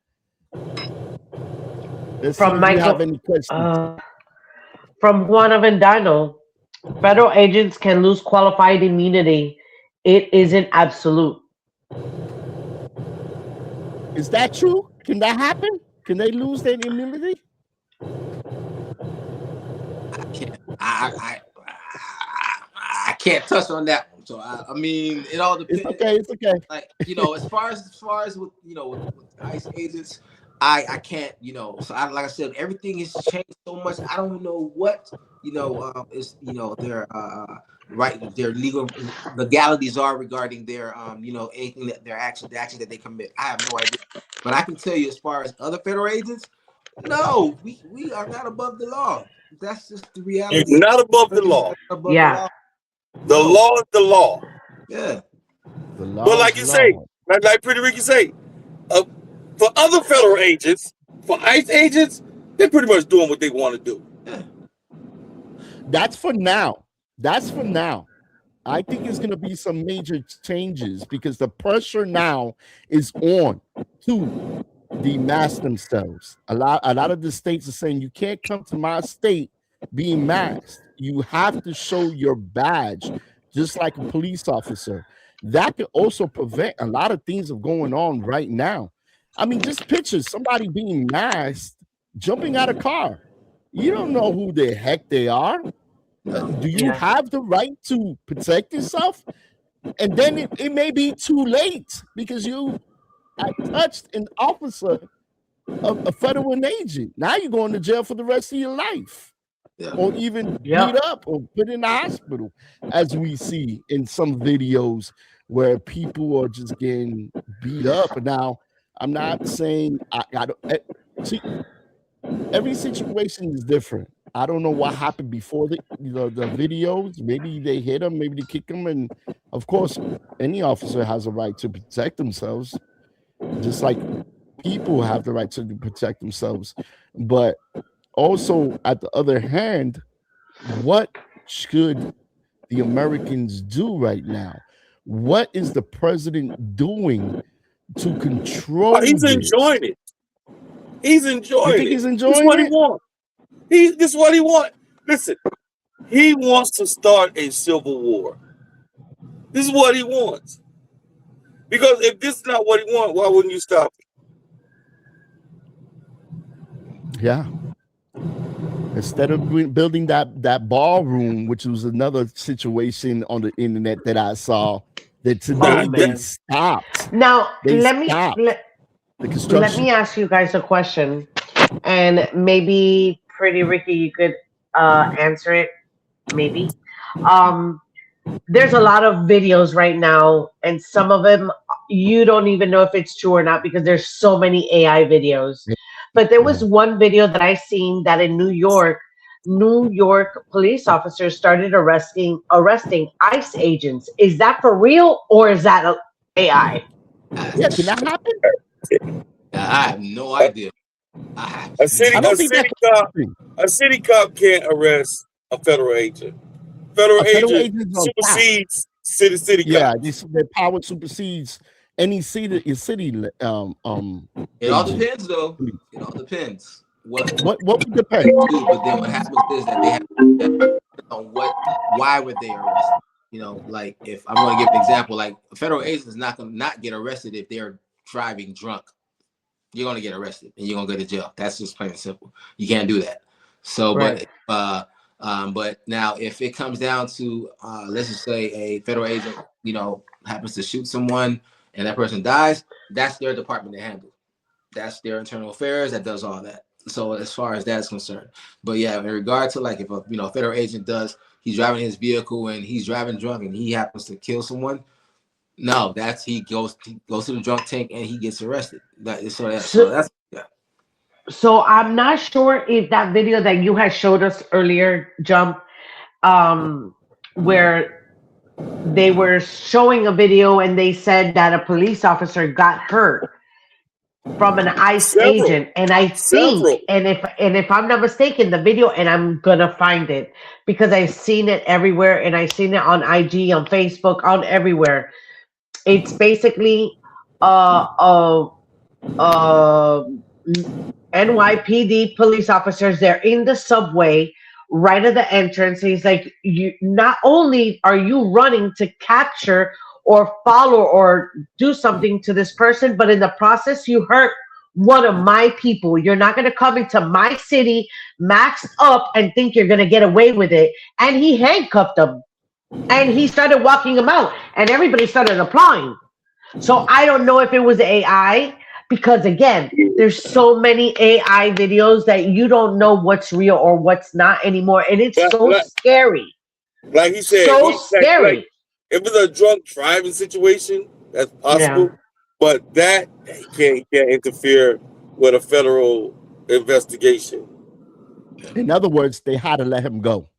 Let's From see if Michael, you have any questions. From Juan Avendano, federal agents can lose qualified immunity. It isn't absolute. Is that true? Can that happen? Can they lose their immunity? I can't touch on that one. So I mean, it all depends. It's okay. Like, as far as with ICE agents, I can't, so like I said, everything has changed so much. I don't know what their legal legalities are regarding their anything that the action that they commit. I have no idea. But I can tell you, as far as other federal agents, no, we are not above the law. That's just the reality. You're not above the law. The law is the law. Yeah. But like you say, like Pretty Ricky say, for other federal agents, for ICE agents, they're pretty much doing what they want to do. Yeah. That's for now. I think it's going to be some major changes, because the pressure now is on to demask themselves. A lot of the states are saying, you can't come to my state being masked. You have to show your badge, just like a police officer. That could also prevent a lot of things of going on right now. I mean, just picture somebody being masked, jumping out of a car. You don't know who the heck they are. Do you have the right to protect yourself? And then it may be too late, because you touched an officer, a federal agent. Now you're going to jail for the rest of your life, or even beat up or put in the hospital, as we see in some videos where people are just getting beat up. Now, I'm not saying see, every situation is different. I don't know what happened before the videos. Maybe they hit him, maybe they kick him, and of course, any officer has a right to protect themselves, just like people have the right to protect themselves. But also, at the other hand, what should the Americans do right now? What is the president doing to control? He's enjoying it. He's enjoying it. You think he's enjoying This is what it? he wants. This is what he wants. Listen, he wants to start a civil war. This is what he wants. Because if this is not what he wants, why wouldn't you stop Yeah. Instead of building that ballroom, which was another situation on the internet that I saw, that today they stopped. Now They let me stopped let, the let construction. me ask you guys a question, and maybe Pretty Ricky, you could answer it. Maybe. Um, there's a lot of videos right now, and some of them you don't even know if it's true or not because there's so many AI videos. But there was one video that I seen that in New York police officers started arresting ICE agents. Is that for real or is that AI? Yeah, can that happen? I have no idea. A city cop can't arrest a federal agent. Federal agent supersedes city yeah, cops. their power supersedes any city It all agent. depends, though. It all depends. What would depend? But then what happens is that they have to on why would they arrest? You know, like if I'm going to give an example, like a federal agent is not going to not get arrested if they're driving drunk. You're going to get arrested and you're going to go to jail. That's just plain and simple. You can't do that. So, Right. but now if it comes down to let's just say a federal agent, you know, happens to shoot someone and that person dies, that's their department to handle. That's their internal affairs that does all that. So as far as that's concerned, but yeah, in regard to like if a federal agent he's driving his vehicle and he's driving drunk and he happens to kill someone, no, he goes to the drunk tank and he gets arrested. So that's yeah. So I'm not sure if that video that you had showed us earlier, Jump, where they were showing a video and they said that a police officer got hurt from an ICE agent, and I think, and if I'm not mistaken, the video, and I'm gonna find it because I've seen it everywhere, and I've seen it on IG, on Facebook, on everywhere. It's basically NYPD police officers. They're in the subway right at the entrance. He's like, you not only are you running to capture or follow or do something to this person, but in the process you hurt one of my people. You're not going to come into my city maxed up and think you're going to get away with it. And he handcuffed them and he started walking him out and everybody started applauding. So I don't know if it was AI, because again, there's so many AI videos that you don't know what's real or what's not anymore, and it's scary. Like he said, so scary. Like, if it's a drunk driving situation, that's possible, Yeah. but that can't interfere with a federal investigation. In other words, they had to let him go.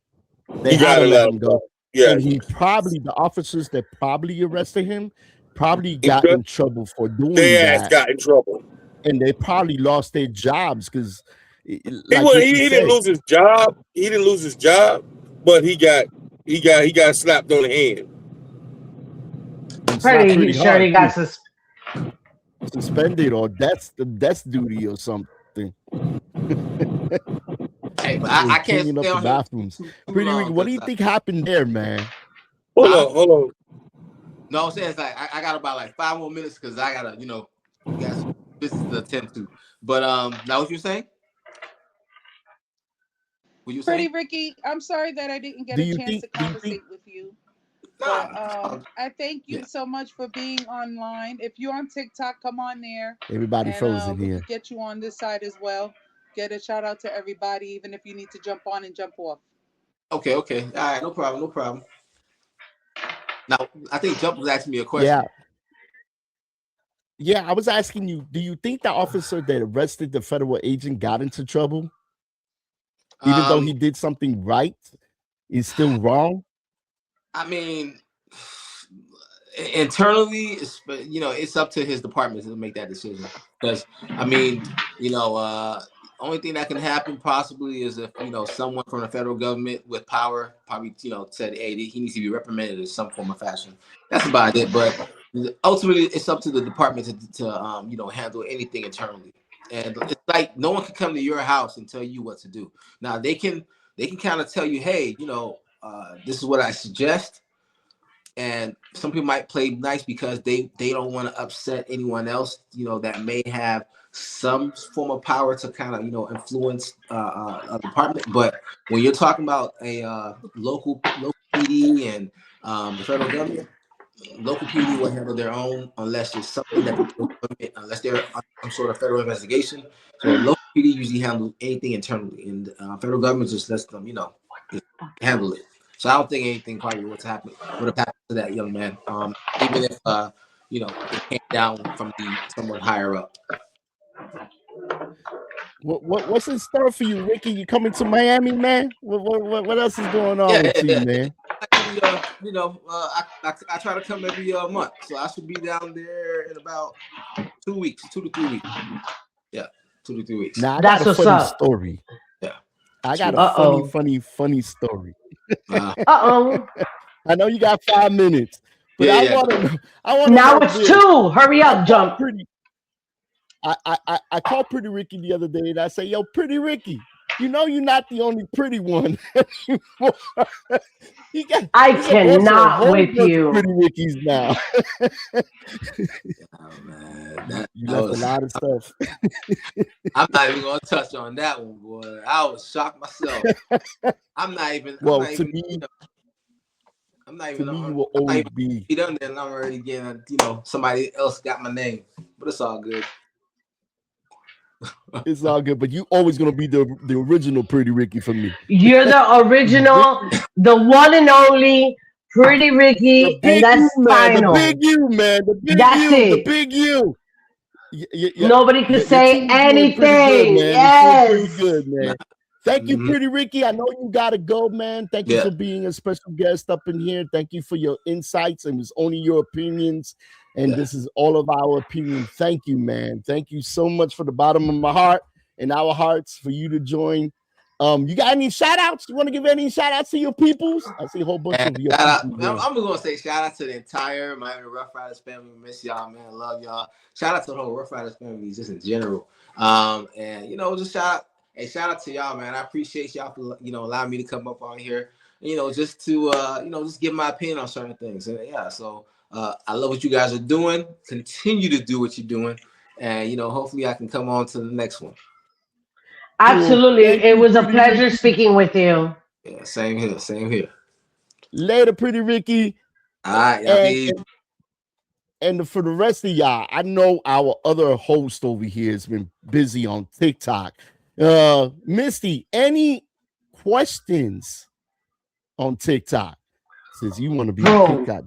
They You had gotta to let him go. Yeah. And the officers that probably arrested him probably got in trouble for doing that. Got in trouble. And they probably lost their jobs because he didn't lose his job. He didn't lose his job, but he got slapped on the hand. Pretty sure he got suspended or death duty or something. Hey, but I can't cleaning up stay the on bathrooms. Pretty Ricky, what do you think happened there, man? Hold on. No, I'm saying it's like I got about like 5 more minutes because I gotta, this is the 10th too. But now what you saying? What you Pretty saying? Ricky, I'm sorry that I didn't get a chance to conversate with you. But I thank you so much for being online. If you're on TikTok, come on there. Everybody frozen we here. can get you on this side as well. Get a shout out to everybody, even if you need to jump on and jump off. Okay. All right, no problem. Now, I think Jump was asking me a question. Yeah, I was asking you, do you think the officer that arrested the federal agent got into trouble? Even though he did something right, is still wrong? I mean, internally, it's up to his department to make that decision. Because, I mean, only thing that can happen possibly is if, someone from the federal government with power probably, said, hey, he needs to be reprimanded in some form or fashion. That's about it. But ultimately, it's up to the department to handle anything internally. And it's like no one can come to your house and tell you what to do. Now, they can kind of tell you, hey, this is what I suggest. and some people might play nice because they don't want to upset anyone else, that may have some form of power to kind of influence a department. But when you're talking about a local PD and the federal government, local PD will handle their own unless it's something that unless they're on some sort of federal investigation. So local PD usually handles anything internally, and federal government just lets them just handle it. So I don't think anything probably would have happened to that young man, even if it came down from someone higher up. What's in store for you, Ricky? You coming to Miami, man? What else is going on with you, man? I try to come every month, so I should be down there in about 2 weeks, 2 to 3 weeks. Yeah, 2 to 3 weeks. Now I got a funny story. Yeah, I got a funny story. I know you got 5 minutes, but I want to know. Now it's 2. Hurry up, Jump. I called Pretty Ricky the other day and I say, yo, Pretty Ricky, you're not the only pretty one. I cannot with you. Pretty Rickies now. Oh, man. You left a lot of stuff. I'm not even going to touch on that one, boy. I was shocked myself. I'm not even. Well, to me, you will always be. He done that, and I'm already getting, somebody else got my name, but it's all good. It's all good, but you always gonna be the original Pretty Ricky for me. You're the original, the one and only Pretty Ricky, and that's final. The big you, man. The big that's you. It. The big you. Nobody can say anything. Good, yes. Pretty good, man. Thank you, Pretty Ricky. I know you gotta go, man. Thank you for being a special guest up in here. Thank you for your insights, and it's only your opinions. And this is all of our opinion. Thank you, man. Thank you so much for the bottom of my heart and our hearts for you to join. You got any shout outs? You want to give any shout outs to your peoples? I see a whole bunch of you. I'm going to say shout out to the entire Miami Rough Riders family. Miss y'all, man. Love y'all. Shout out to the whole Rough Riders family just in general. And, just shout out to y'all, man. I appreciate y'all for, allowing me to come up on here, just to, just give my opinion on certain things. And so I love what you guys are doing. Continue to do what you're doing. And, hopefully I can come on to the next one. Absolutely. It was a pleasure speaking with you. Yeah, same here. Later, Pretty Ricky. All right. And for the rest of y'all, I know our other host over here has been busy on TikTok. Misty, any questions on TikTok? Since you want to be TikTok,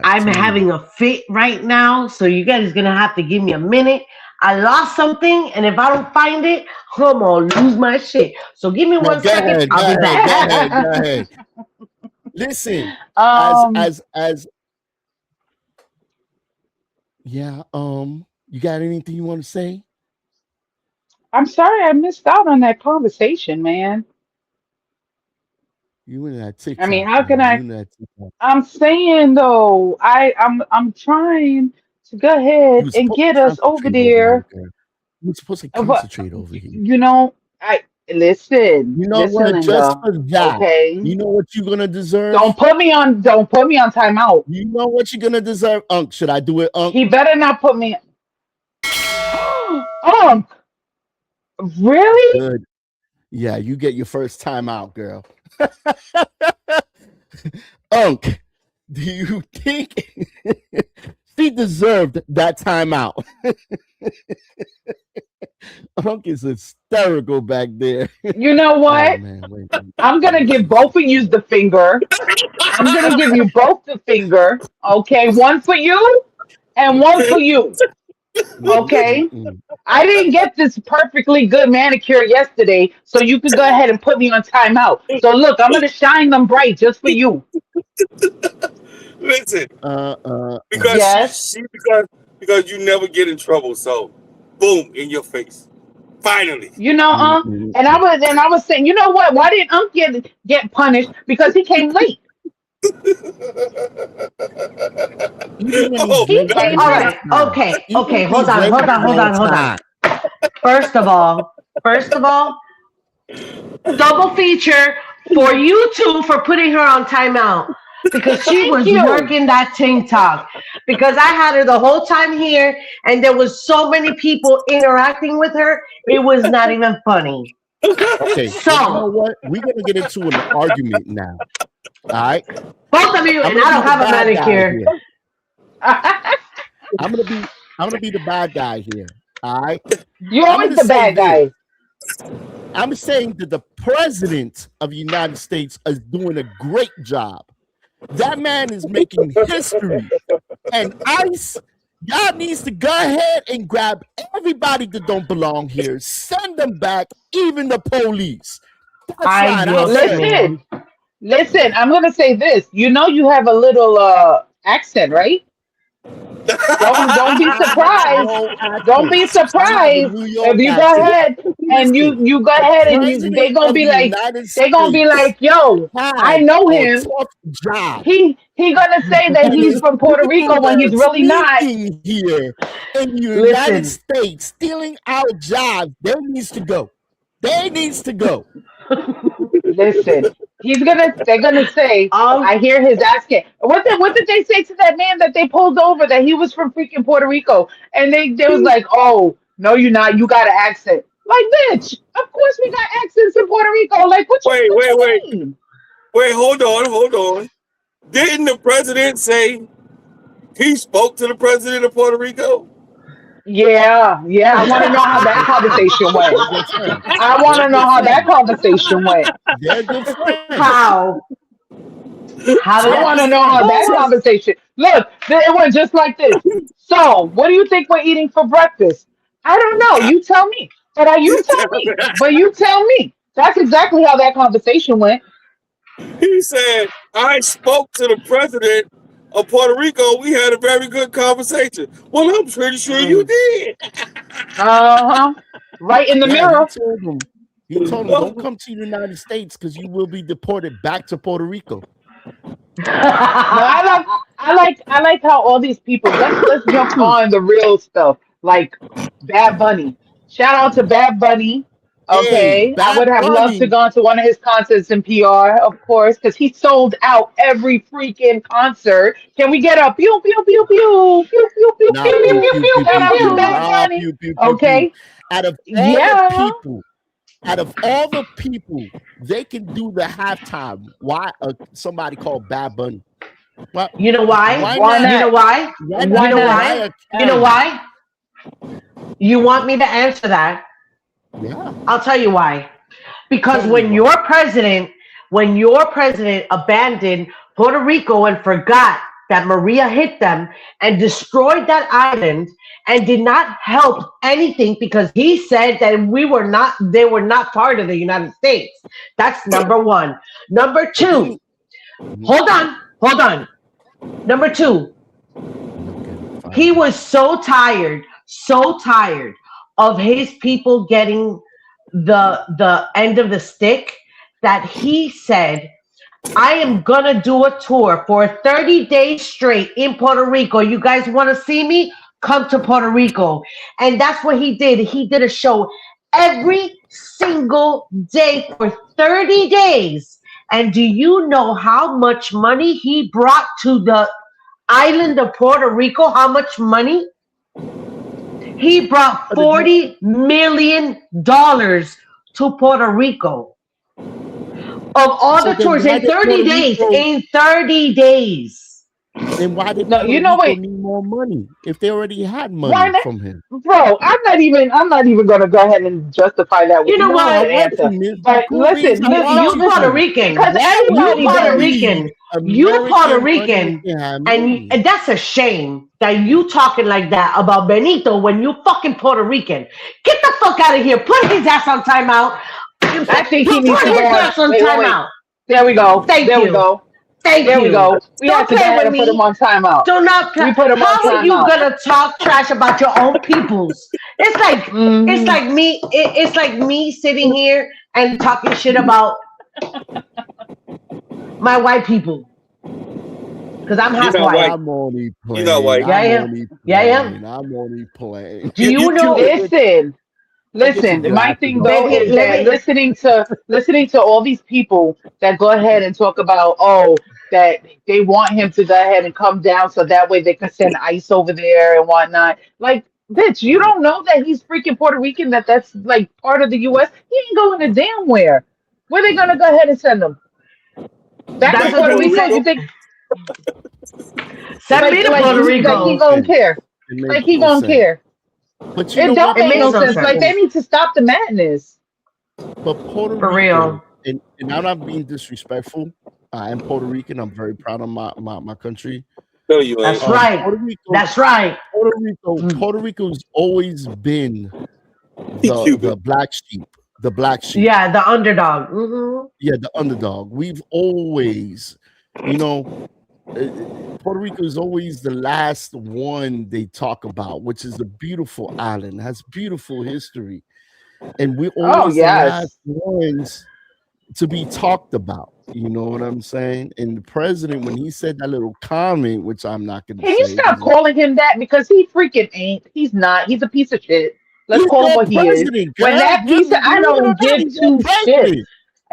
I'm having a fit right now, so you guys are gonna have to give me a minute. I lost something, and if I don't find it, I'm gonna lose my shit. So give me 1 second. I'll be back. Go ahead. Listen, you got anything you want to say? I'm sorry I missed out on that conversation, man. You in that TikTok. I mean, how can I'm saying though, I'm trying to go ahead and get us over there. You're supposed to concentrate over here. Listen. You know what? Just for that, okay. You know what you're gonna deserve. Don't put me on timeout. You know what you're gonna deserve, Unc. Should I do it, Unc? He better not put me. Unc. Really? Good. Yeah, you get your first time out, girl. Unc, do you think she deserved that time out? Unc is hysterical back there. You know what? Oh, man, wait. I'm gonna give both of you the finger. I'm gonna give you both the finger. Okay, one for you and one for you. Okay, I didn't get this perfectly good manicure yesterday, so you can go ahead and put me on timeout. So look, I'm gonna shine them bright just for you. Listen, because because you never get in trouble, so boom in your face. Finally, and I was saying, you know what? Why didn't Unc get punished? Because he came late. All right. Okay. Hold on. First of all, double feature for you two for putting her on timeout. because she Thank was you. working that TikTok. Because I had her the whole time here, and there was so many people interacting with her. It was not even funny. Okay, So you know what? We're gonna get into an argument now. All right, both of you, I'm and I gonna don't be the have a bad guy manicure. here. I'm gonna be the bad guy here. All right. You're I'm always gonna the say bad guy. this. I'm saying that the president of the United States is doing a great job. That man is making history. And ICE, y'all needs to go ahead and grab everybody that don't belong here. Send them back, even the police. That's right. I said, Listen, I'm gonna say this. You know you have a little accent, right? Don't be surprised. Don't be surprised if you go ahead and you go ahead and they gonna be like yo, I know him. He gonna say that he's from Puerto Rico when he's really not. Here in the United States, stealing our jobs. They needs to go. They needs to go. Listen, they're gonna say, I hear his accent. What did they say to that man that they pulled over that he was from freaking Puerto Rico? And they was like, oh, no, you're not, you got an accent. Like, bitch, of course we got accents in Puerto Rico. Like, what you mean? Wait, hold on. Didn't the president say he spoke to the president of Puerto Rico? Yeah. I want to know how that conversation went. I want to know how that conversation went. How? I want to know how that conversation. Look, it went just like this. So, what do you think we're eating for breakfast? I don't know. You tell me. But you tell me. That's exactly how that conversation went. He said, I spoke to the president of Puerto Rico. We had a very good conversation. Well, I'm pretty sure you did. Right in the mirror. He told him, don't come to the United States because you will be deported back to Puerto Rico. No, I like how all these people. Let's jump on the real stuff, like Bad Bunny. Shout out to Bad Bunny. Okay, I would have loved to go to one of his concerts in PR, of course, because he sold out every freaking concert. Can we get a pew pew pew pew pew pew pew pew pew pew pew? Shout out to Bad Bunny. Okay. Out of all the people, they can do the halftime. Why somebody called Bad Bunny? Well, you know why? You know why? You know why? You want me to answer that? Yeah. I'll tell you why. Because when your president abandoned Puerto Rico and forgot that Maria hit them and destroyed that island and did not help anything because he said that they were not part of the United States. That's number one. Number two, hold on. Number two, he was so tired of his people getting the end of the stick that he said, I am gonna do a tour for 30 days straight in Puerto Rico. You guys want to see me? Come to Puerto Rico. And that's what he did. He did a show every single day for 30 days. And do you know how much money he brought to the island of Puerto Rico? How much money? He brought $40 million to Puerto Rico. Of all the tours in 30 days. Then why did you know what? Need more money if they already had money from him? Bro, I'm not even gonna go ahead and justify that. You know what? But listen, you Puerto Rican. You Puerto Rican, and that's a shame that you talking like that about Benito when you fucking Puerto Rican. Get the fuck out of here. Put his ass on timeout. I think he needs to put his ass on timeout. There we go. Thank you. We go. There we go. We have to go ahead and put him on timeout. Do not. We put him How on are you timeout. gonna talk trash about your own peoples? It's like it's like me sitting here and talking shit about my white people. Because I'm half white. I'm only playing. You're not white. Yeah, I am. I'm only playing. Do you know? Listen, my thing though is that listening to all these people that go ahead and talk about, that they want him to go ahead and come down so that way they can send ICE over there and whatnot. Like, bitch, you don't know that he's freaking Puerto Rican, that's like part of the US? He ain't going to damn where. Where they gonna go ahead and send him? Back That's to Puerto what Rico? You think send me to Puerto like he Rico. gonna care? It Like makes he no gonna sense. care? But you It know don't what? make no makes no sense. Like sense. they need to stop the madness. But Puerto For Rico, real. and I'm not being disrespectful. I am Puerto Rican. I'm very proud of my country. No, you ain't. That's right. Puerto Rico, That's right. Puerto Rico's always been Cuban. the black sheep. The black sheep. Yeah, the underdog. Hmm. Yeah, the underdog. We've always, you know, Puerto Rico is always the last one they talk about, which is a beautiful island, has beautiful history. And we're Oh always the yes. last ones to be talked about. You know what I'm saying? And the president, when he said that little comment, which I'm not going to Can you say, stop calling him that? Because he freaking ain't. He's not. He's a piece of shit. Let's he's call him your what he is. president, When girl. that piece of I Believe it or don't not, give he's your two shits. president.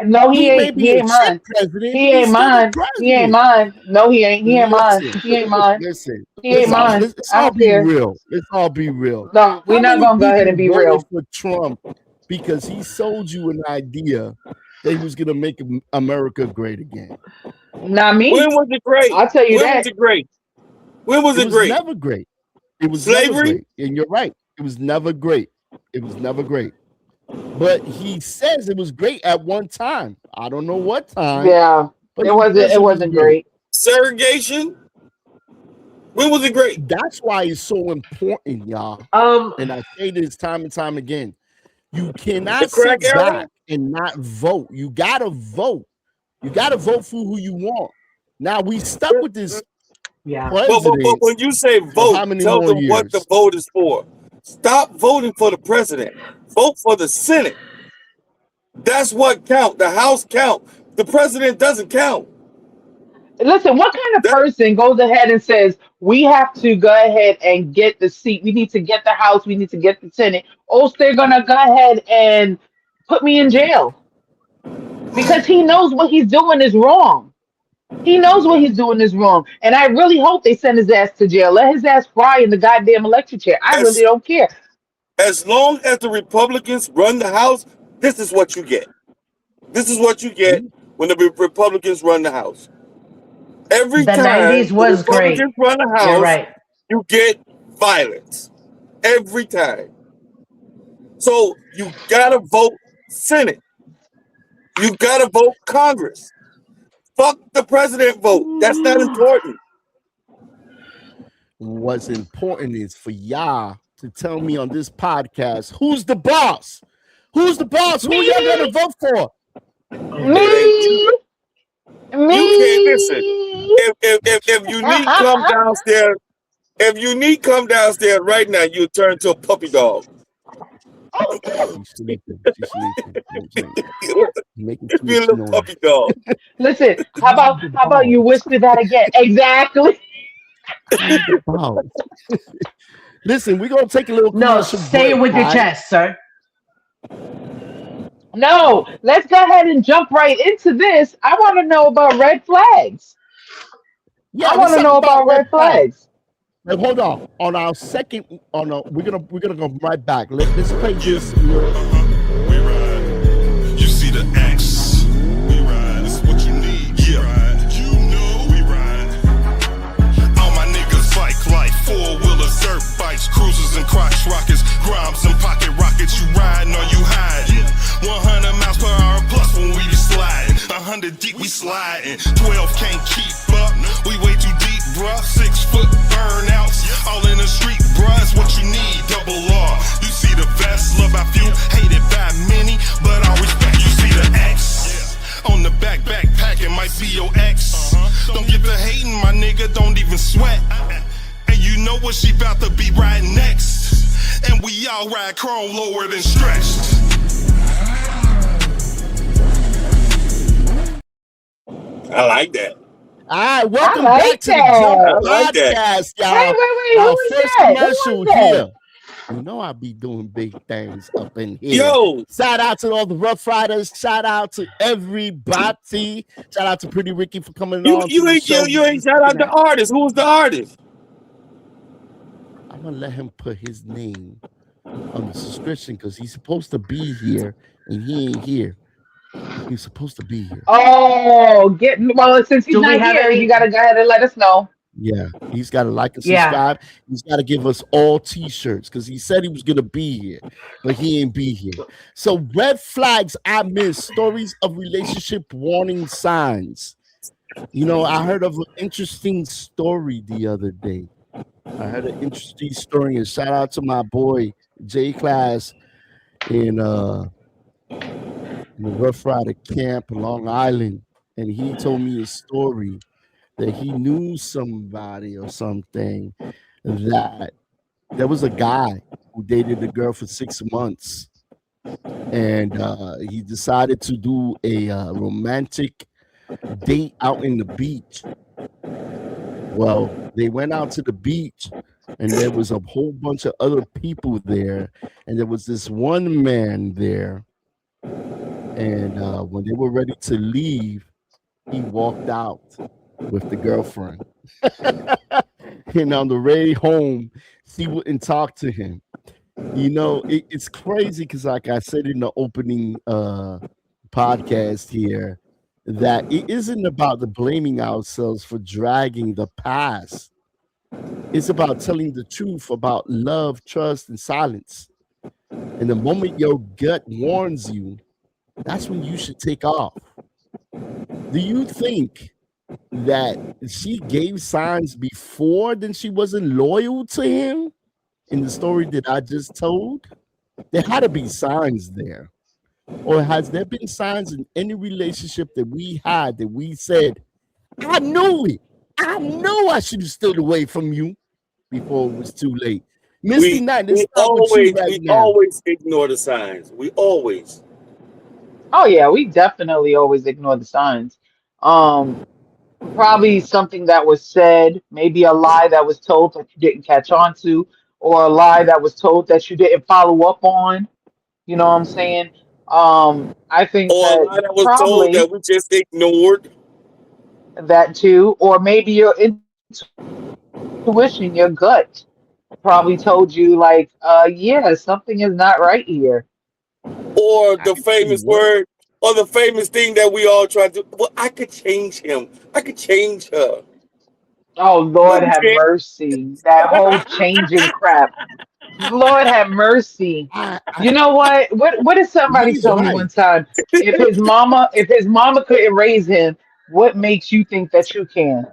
No, He he may ain't. be He a ain't shit mine. president, He but he's ain't still the mine. He ain't president. mine. No, he ain't. He ain't mine. Listen, He ain't mine. listen. He ain't mine. Let's I all don't be care. real. Let's all be real. No, we're How not many gonna go ahead people and be voted real. for Trump because he sold you an idea that he was going to make America great again? Not me. When was it great? I'll tell you When was that. it great? When was It it was great? never great. It was never Slavery? great. And you're right. It was never great. It was never great. But he says it was great at one time. I don't know what time, Yeah, but it he wasn't. says It it was wasn't great. great. Segregation? When was it great? That's why it's so important, y'all. And I say this time and time again. You The cannot crack sit era? back and not vote. You gotta vote. You gotta vote for who you want. Now we stuck with this Yeah. But president when you say for how vote, many tell more them what the years? vote is for. Stop voting for the president. Vote for the Senate. That's what count. The House count. The president doesn't count. Listen, what kind of person goes ahead and says we have to go ahead and get the seat? We need to get the House. We need to get the Senate. Or they're gonna go ahead and put me in jail because he knows what he's doing is wrong. He knows what he's doing is wrong, and I really hope they send his ass to jail. Let his ass fry in the goddamn electric chair. I really don't care. As long as the Republicans run the House, this is what you get. This is what you get when the Republicans run the House. Every The time 90s the was great. Republicans run the You're House, right. you get violence. Every time. So you gotta vote Senate. You gotta vote Congress. Fuck the president vote. That's not important. What's important is for y'all to tell me on this podcast who's the boss. Who's the boss? Who y'all gonna vote for? Me. You can't listen. If Unique come downstairs, if Unique come downstairs right now, you'll turn to a puppy dog. She's sleeping. She's sleeping. Making too Be a much little noise. puppy dog. Listen, how about you whisper that again? Exactly. Wow. Listen, we're gonna take a little No, commercial say it break, with your right? chest, sir. No, let's go ahead and jump right into this. I want to know about red flags. Yeah, I let's want to talk know about about red flags. Now, hold on. On our second, we're gonna go right back. Let's play this. We ride. You see the X. We ride. It's what you need. Yeah. Ride. You know we ride. All my niggas like 4-wheelers, dirt bikes, cruisers and crotch rockets, Grimes and pocket rockets. You riding or you hiding? 100 miles per hour plus when we be sliding. 100 deep we sliding. 12 can't keep up. We way too deep, bruh. 6 foot burnouts. All in the street, bruh. It's what you need. Double R. You see the best, love by few, hated by many, but I respect. You see the X on the backpacking might be your ex. Don't get the hating, my nigga. Don't even sweat. And you know what she about to be riding next. And we all ride chrome lower than stretched. I like that. All right, welcome I like back to the that. Jump I like that. Podcast, y'all. Wait. Our Who is first that? commercial Who is that? here. You know I be doing big things up in here. Yo, Shout out to all the Rough Riders. Shout out to everybody. Shout out to Pretty Ricky for coming on. you ain't shout out the artist. Who's the artist? I'm gonna let him put his name on the subscription because he's supposed to be here and he ain't here. He's supposed to be here. Oh, since he's Do we not have here, any- you gotta go ahead and let us know. Yeah, he's got to like and Yeah. subscribe. He's got to give us all T-shirts because he said he was gonna be here, but he ain't be here. So red flags I miss, stories of relationship warning signs. You know, I heard of an interesting story the other day. I heard an interesting story, and shout out to my boy J Class in the Rough Rider camp in Long Island, and he told me a story that he knew somebody or something, that there was a guy who dated a girl for 6 months, and he decided to do a romantic date out in the beach. Well, they went out to the beach and there was a whole bunch of other people there, and there was this one man there, and when they were ready to leave, he walked out with the girlfriend. And on the way home, she wouldn't talk to him. You know, it's crazy because, like I said in the opening podcast here, that it isn't about the blaming ourselves for dragging the past. It's about telling the truth about love, trust, and silence. And the moment your gut warns you, that's when you should take off. Do you think that she gave signs before then she wasn't loyal to him in the story that I just told? There had to be signs there. Or has there been signs in any relationship that we had that we said, I knew it. I know I should have stood away from you before it was too late. Misty Knight, let's start with you right now. always ignore the signs. We always. Oh yeah, we definitely always ignore the signs. Probably something that was said, maybe a lie that was told that you didn't catch on to, or a lie that was told that you didn't follow up on. You know what I'm saying? I think Or a lie that that was told probably that we just ignored. that too, or maybe your intuition, your gut probably told you like, yeah, something is not right here. Or the famous word, or the famous thing that we all try to. Well, I could change him. I could change her. Oh Lord No, you have can't. mercy. That whole changing crap. Lord have mercy. You know what? What did somebody He's tell me right. one time? If his mama couldn't raise him, what makes you think that you can?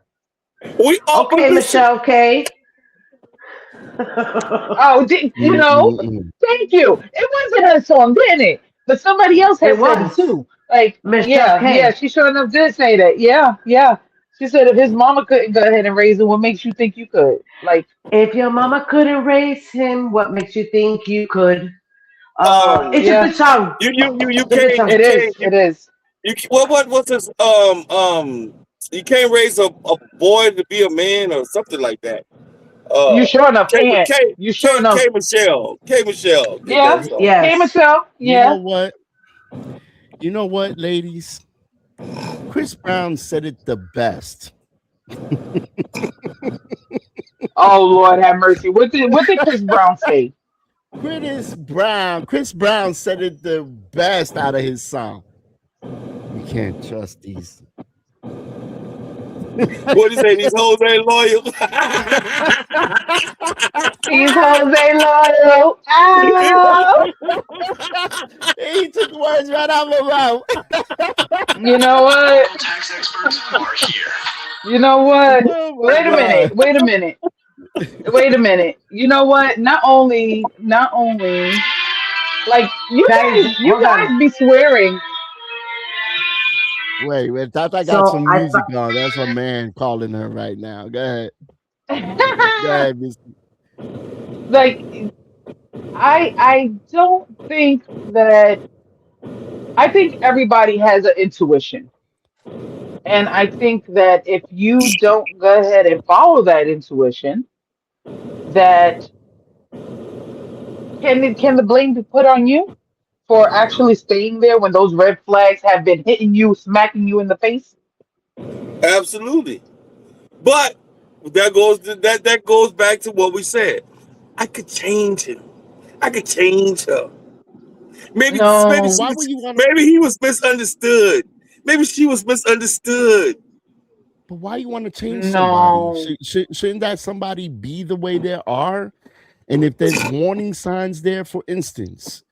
We all Okay, Michelle K. Oh, you know, thank you. It wasn't her song, didn't it? But somebody else had It said it was. too. Like, Michelle K. yeah, she sure enough did say that. Yeah, yeah. She said if his mama couldn't go ahead and raise him, what makes you think you could? Like, If your mama couldn't raise him, what makes you think you could? It's yeah. a good song. You It's a good can't. song. You It is. can't. It is. What's this? You can't raise a boy to be a man or something like that. You sure enough K can't. You sure enough. Michelle. K Michelle. Did Yeah. that song. Yes. Hey, Michelle. You Yeah. know what? You know what, ladies? Chris Brown said it the best. Oh Lord have mercy. What did Chris Brown say? Chris Brown said it the best out of his song. You can't trust these. What do you say? These hoes ain't loyal. These hoes ain't loyal. Ow. He took words right out of my mouth. You know what? Tax experts are here. You know what? Oh my Wait a minute. God. Wait a minute. Wait a minute. You know what? Not only, like you Guys, guys be swearing. Wait, Tata got So some I music on. That's a man calling her right now. Go ahead. Go ahead, Miss. Like, I don't think that. I think everybody has an intuition. And I think that if you don't go ahead and follow that intuition, that Can the blame be put on you for actually staying there when those red flags have been hitting you, smacking you in the face? Absolutely. But that goes back to what we said. I could change him. I could change her. Maybe he was misunderstood. Maybe she was misunderstood. But why you want to change somebody? Shouldn't that somebody be the way they are? And if there's warning signs there, for instance,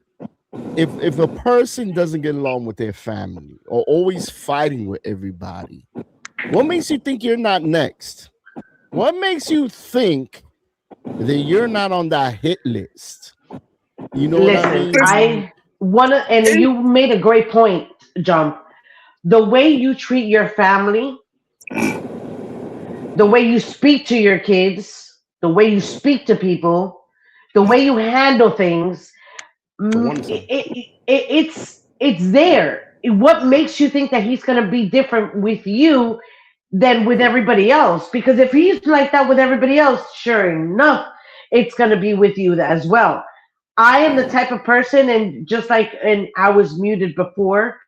if a person doesn't get along with their family or always fighting with everybody, what makes you think you're not next? What makes you think that you're not on that hit list? You know what I mean? And you made a great point, John. The way you treat your family, the way you speak to your kids, the way you speak to people, the way you handle things, it's there. What makes you think that he's going to be different with you than with everybody else? Because if he's like that with everybody else, sure enough, it's going to be with you as well. I am the type of person, and I was muted before,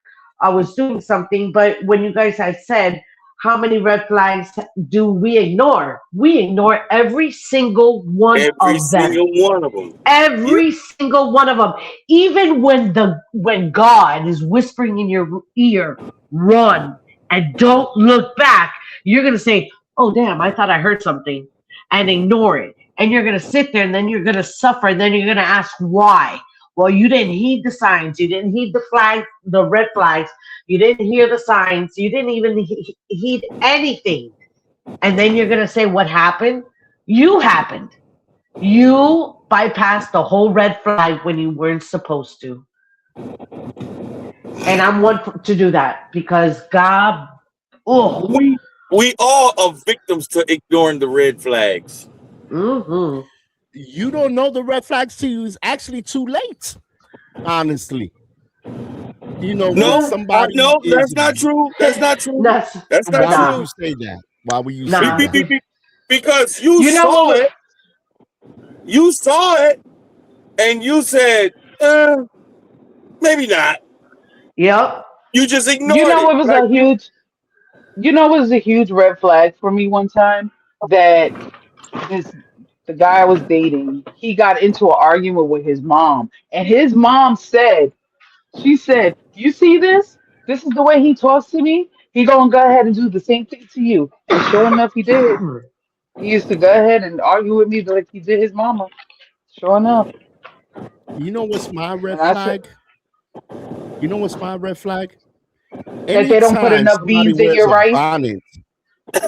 I was doing something, but when you guys had said, how many red flags do we ignore? We ignore every single one of them. Every single one of them. Every single one of them. Even when God is whispering in your ear, run and don't look back, you're going to say, oh, damn, I thought I heard something, and ignore it. And you're going to sit there, and then you're going to suffer, and then you're going to ask why. Well, you didn't heed the signs. You didn't heed the red flags. You didn't hear the signs. You didn't even heed anything. And then you're going to say, what happened? You happened. You bypassed the whole red flag when you weren't supposed to. And I'm one to do that because God, we all are victims to ignoring the red flags. Mm-hmm. You don't know the red flags to you is actually too late. Honestly, you know, somebody. No, that's not true. That's not true. That's not Why true. would you say that? Why would you say that? Because you saw it. You saw it, and you said, maybe not. Yep. You just ignored it. It was a huge red flag for me one time that the guy I was dating, he got into an argument with his mom, and his mom said, you see this? This is the way he talks to me. He gonna go ahead and do the same thing to you. And sure enough, he did. He used to go ahead and argue with me like he did his mama. Sure enough. You know what's my red flag? You know what's my red flag? That they don't put enough beans in your rice. Bonnet.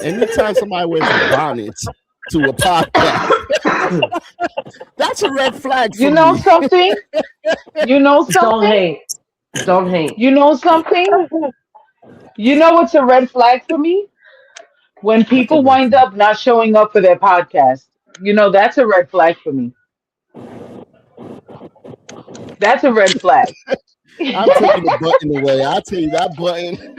Anytime somebody wears a bonnet to a podcast, that's a red flag. You know something? You know something? Don't hate. You know something? You know what's a red flag for me? When people wind up not showing up for their podcast. You know, that's a red flag for me. That's a red flag. I'm taking the button away. I'll tell you that button.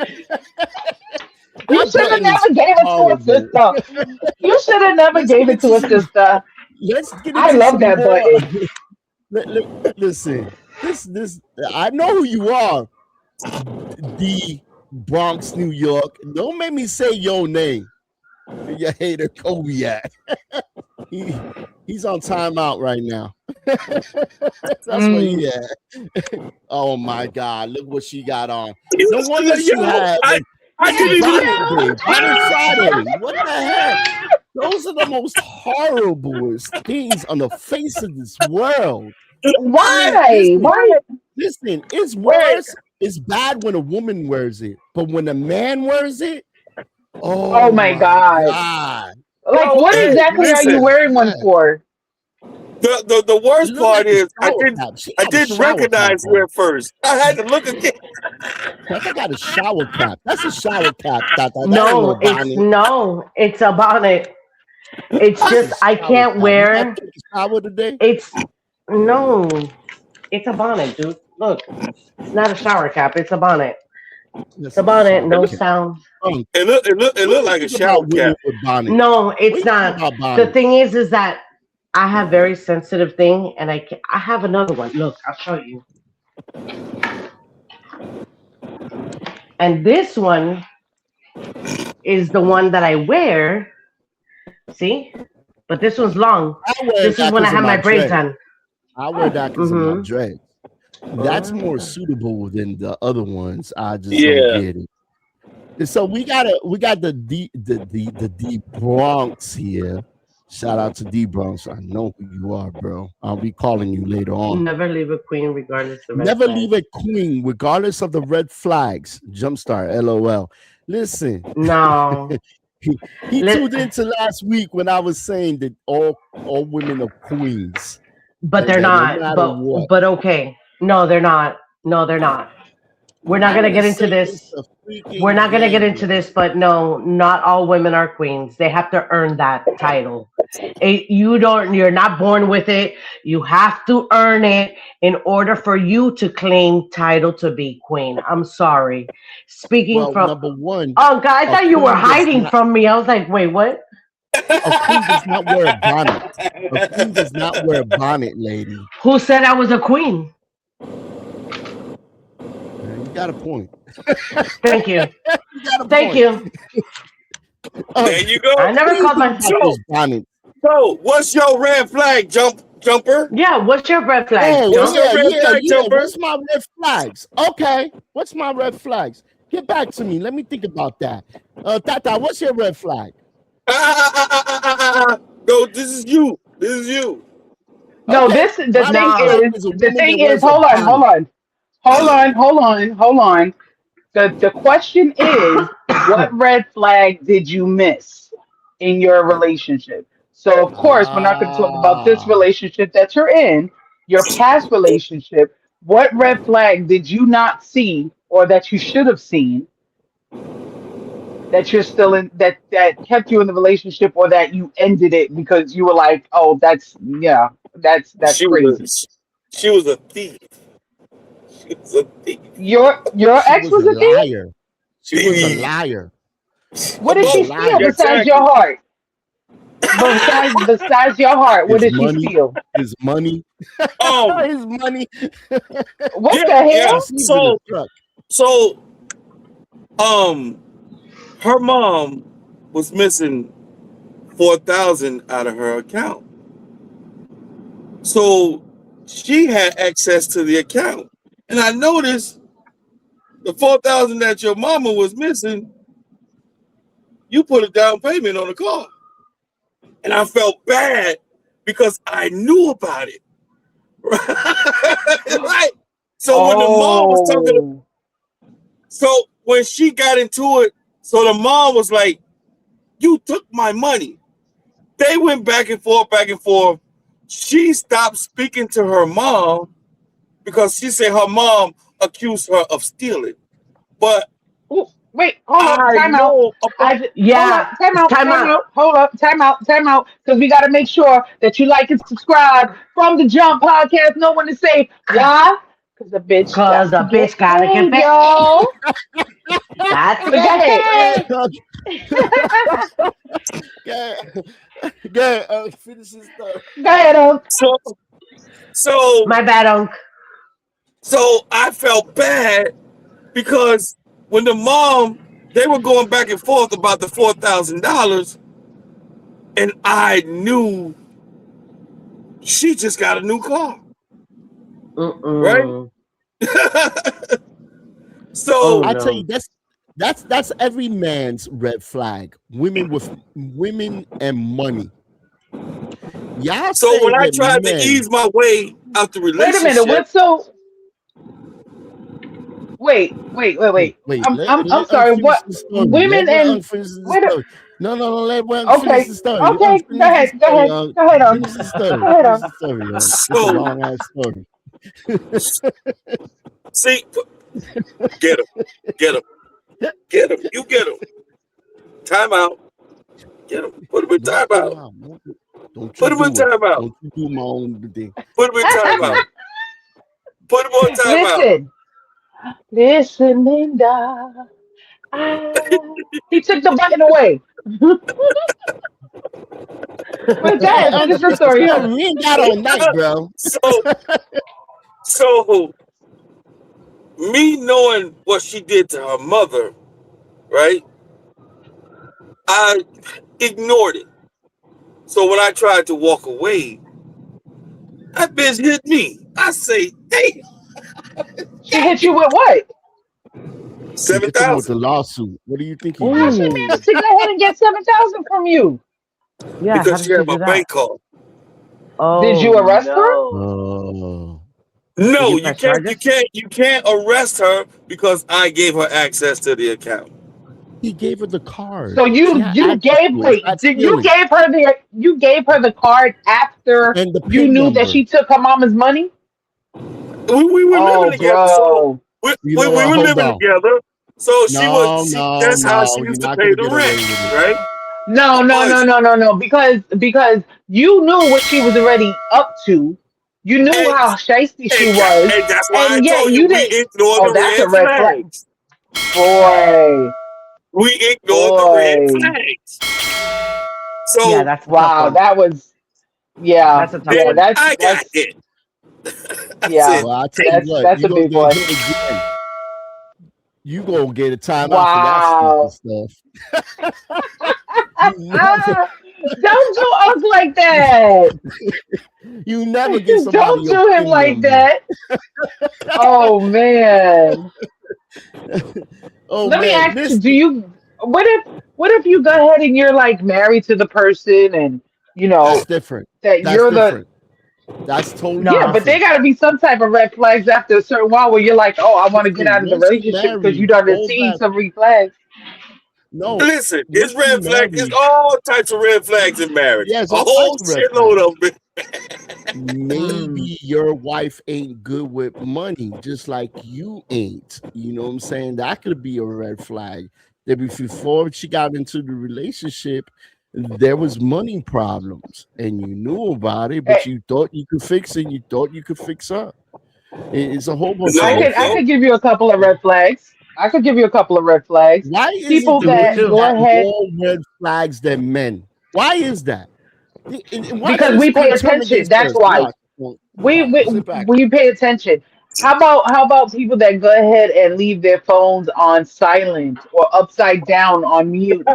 You should have never gave it to a sister. You should have never gave it to a sister. I love that button. Listen, this I know who you are. The Bronx, New York. Don't make me say your name. You hater Kobiak. He's on timeout right now. That's what he had. Oh my God! Look what she got on. No wonder you had. I didn't even Friday. What the heck? Those are the most horrible things on the face of this world. Why? Why? Listen, it's worse. It's bad when a woman wears it, but when a man wears it, oh my God. Like, what exactly are you wearing one for? The worst part is I didn't recognize you at first. I had to look again. I got a shower cap. That's a shower cap. It's a bonnet. It's just I can't wear. Shower today? It's a bonnet, dude. Look, it's not a shower cap. It's a bonnet. It's a bonnet. No sound. It looked like a shower cap. No, it's not. The thing is that I have very sensitive thing, and I have another one. Look, I'll show you. And this one is the one that I wear. See? But this one's long. This is when I have my braids on. I wear that because of my dreads. That's more suitable than the other ones. I just don't get it. So we got the D Bronx here. Shout out to D Bronx. I know who you are, bro. I'll be calling you later on. Never leave a queen regardless of leave a queen regardless of the red flags. Jumpstart, LOL. Listen. No. he tuned into last week when I was saying that all women are queens. But they're not. But okay. No, they're not. No, they're not. We're not gonna get into this. We're not gonna get into this, but no, not all women are queens. They have to earn that title. You're not born with it. You have to earn it in order for you to claim title to be queen. I'm sorry. Speaking from number one. Oh God, I thought you were hiding from me. I was like, wait, what? A queen does not wear a bonnet. A queen does not wear a bonnet, lady. Who said I was a queen? You got a point. Thank you. Thank you. There you go. I never called myself bonnet. So, what's your red flag, Jumper? Yeah, what's your red flag? What's your red flag, Jumper? What's my red flags? Okay, what's my red flags? Get back to me. Let me think about that. Tata, what's your red flag? No, this is you. This is you. No, Okay. the thing is, hold on. The question is, what red flag did you miss in your relationship? So of course, we're not going to talk about this relationship that you're in, your past relationship. What red flag did you not see or that you should have seen that you're still in, that kept you in the relationship, or that you ended it because you were like, oh, that's crazy. She was a thief. She was a thief. Your ex was a thief? She was a liar. What did she steal besides your heart? Besides your heart, what did she steal? His money. His money. What the hell? So, her mom was missing $4,000 out of her account. So she had access to the account. And I noticed the $4,000 that your mama was missing, you put a down payment on the car. And I felt bad because I knew about it. Right? So when the mom was talking, so when she got into it, so the mom was like, you took my money. They went back and forth, back and forth. She stopped speaking to her mom because she said her mom accused her of stealing. But wait, hold on, time out. Time out. Because we got to make sure that you like and subscribe from the Jump Podcast. No one to say why. Because the bitch gotta get paid, yo. That's Go finish this stuff. Go ahead, Unc. So my bad, Unc. So I felt bad because when the mom, they were going back and forth about the $4,000, and I knew she just got a new car. Right? So I tell you, that's every man's red flag. Women and money. Y'all. So when I tried to ease my way out the relationship. Wait a minute. What's so? Wait. I'm sorry. What women and no. Let one okay. finish the story. Okay. Go ahead. Finish the story. Long ass story. See, get him. You get him. Time out. Get him. Put him in time out. Put him in time out. Don't you do my own thing. Put him in time out. Put him on time out. Listen, Linda. He took the button away. But guys, finish the story. No, we ain't got all night, bro. So me knowing what she did to her mother, right? I ignored it. So when I tried to walk away, that bitch hit me. I say, hey. She hit you with what? 7,000 with the lawsuit. What do you think? How she managed to go ahead and get 7,000 from you? Yeah, because she had my bank card. Oh, Did you arrest her? Oh. No, Did you can't arrest her because I gave her access to the account. He gave her the card. So you gave her the card after and the you PIN knew number. that she took her mama's money? We were living together. So we You know were what? Hold living on. together. So No, that's how she you're used to not pay gonna the get away rent, with it. right? Because you knew what she was already up to. You knew how shiesty she was. And that's why And I yet told you you we didn't. ignored Oh, the that's a red red flag. flags. Boy. We ignored the red flags. So yeah, that's a tough Wow, one. that was That's a tough yeah, one. that's I got that's hit. yeah. Well, I tell you what, That's you a gonna big get one. hit again. You gonna get a timeout Wow. for that stupid stuff. You never, Don't do us like that. you never get somebody Don't your do him PIN like number. that. Oh man. Oh Let me man, ask you, do you what if you go ahead and you're like married to the person and you know that's different. that That's you're different. That's totally yeah, but there different. gotta be some type of red flags after a certain while where you're like, oh, I want to get Listen, out of the once you relationship because you married, done all seen that some red flags. no. Listen, Once it's you red flag. It's married, all types of red flags in marriage. yes, A all whole types of red shitload flags. of them. Maybe your wife ain't good with money, just like you ain't. You know what I'm saying? That could be a red flag. That before she got into the relationship, there was money problems, and you knew about it, but you thought you could fix it. You thought you could fix her. It's a whole bunch of red I flags. could give you a couple of red flags. I could give you a couple of red flags. Why is People it the that women go got ahead more red flags than men? Why is that? And why because does we this pay thing turn attention. against That's us? why. Watch. We Sit back. we pay attention. How about people that go ahead and leave their phones on silent or upside down on mute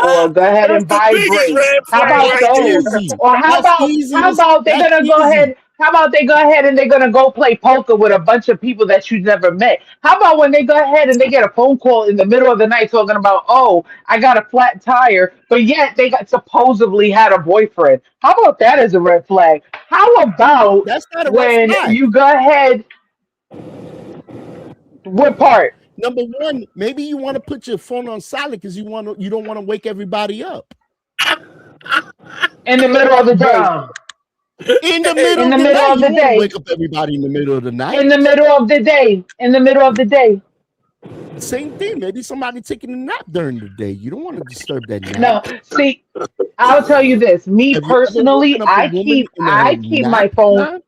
or go ahead That's and the biggest vibrate? red How flag about right That's there. those? easy. Or That's easy. how about they're That's gonna go easy. ahead? How about they go ahead and they're gonna go play poker with a bunch of people that you never met? How about when they go ahead and they get a phone call in the middle of the night talking about, oh, I got a flat tire, but yet they got supposedly had a boyfriend? How about that as a red flag? How about That's not a red when flag. you go ahead? What part? Number one, maybe you want to put your phone on silent because you don't want to wake everybody up. In the middle of the day. Bro, In the middle In the of the middle night, of you the don't want to day. wake up everybody in the middle of the In night. the middle of the day. In the middle of the day. Same thing. Maybe somebody taking a nap during the day. You don't want to disturb that nap. No, see, I'll tell you this. Me Have you ever personally, woken up a woman in I a keep nap my phone. time?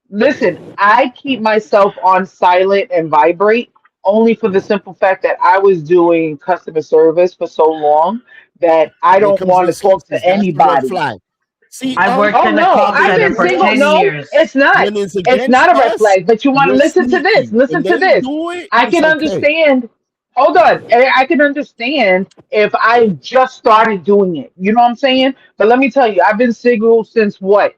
Listen, I keep myself on silent and vibrate only for the simple fact that I was doing customer service for so long that I Here don't comes the want to talk excuses. to That's the red anybody. flag. See, I worked Oh in a no, call I've center been for single. 10 No, years. it's not. when it's It's against not a red us, flag. But you want to you're listen to this. sneaky. Listen When to they this. do it, I it's can okay. understand. Hold on. I can understand if I just started doing it. You know what I'm saying? But let me tell you, I've been single since what?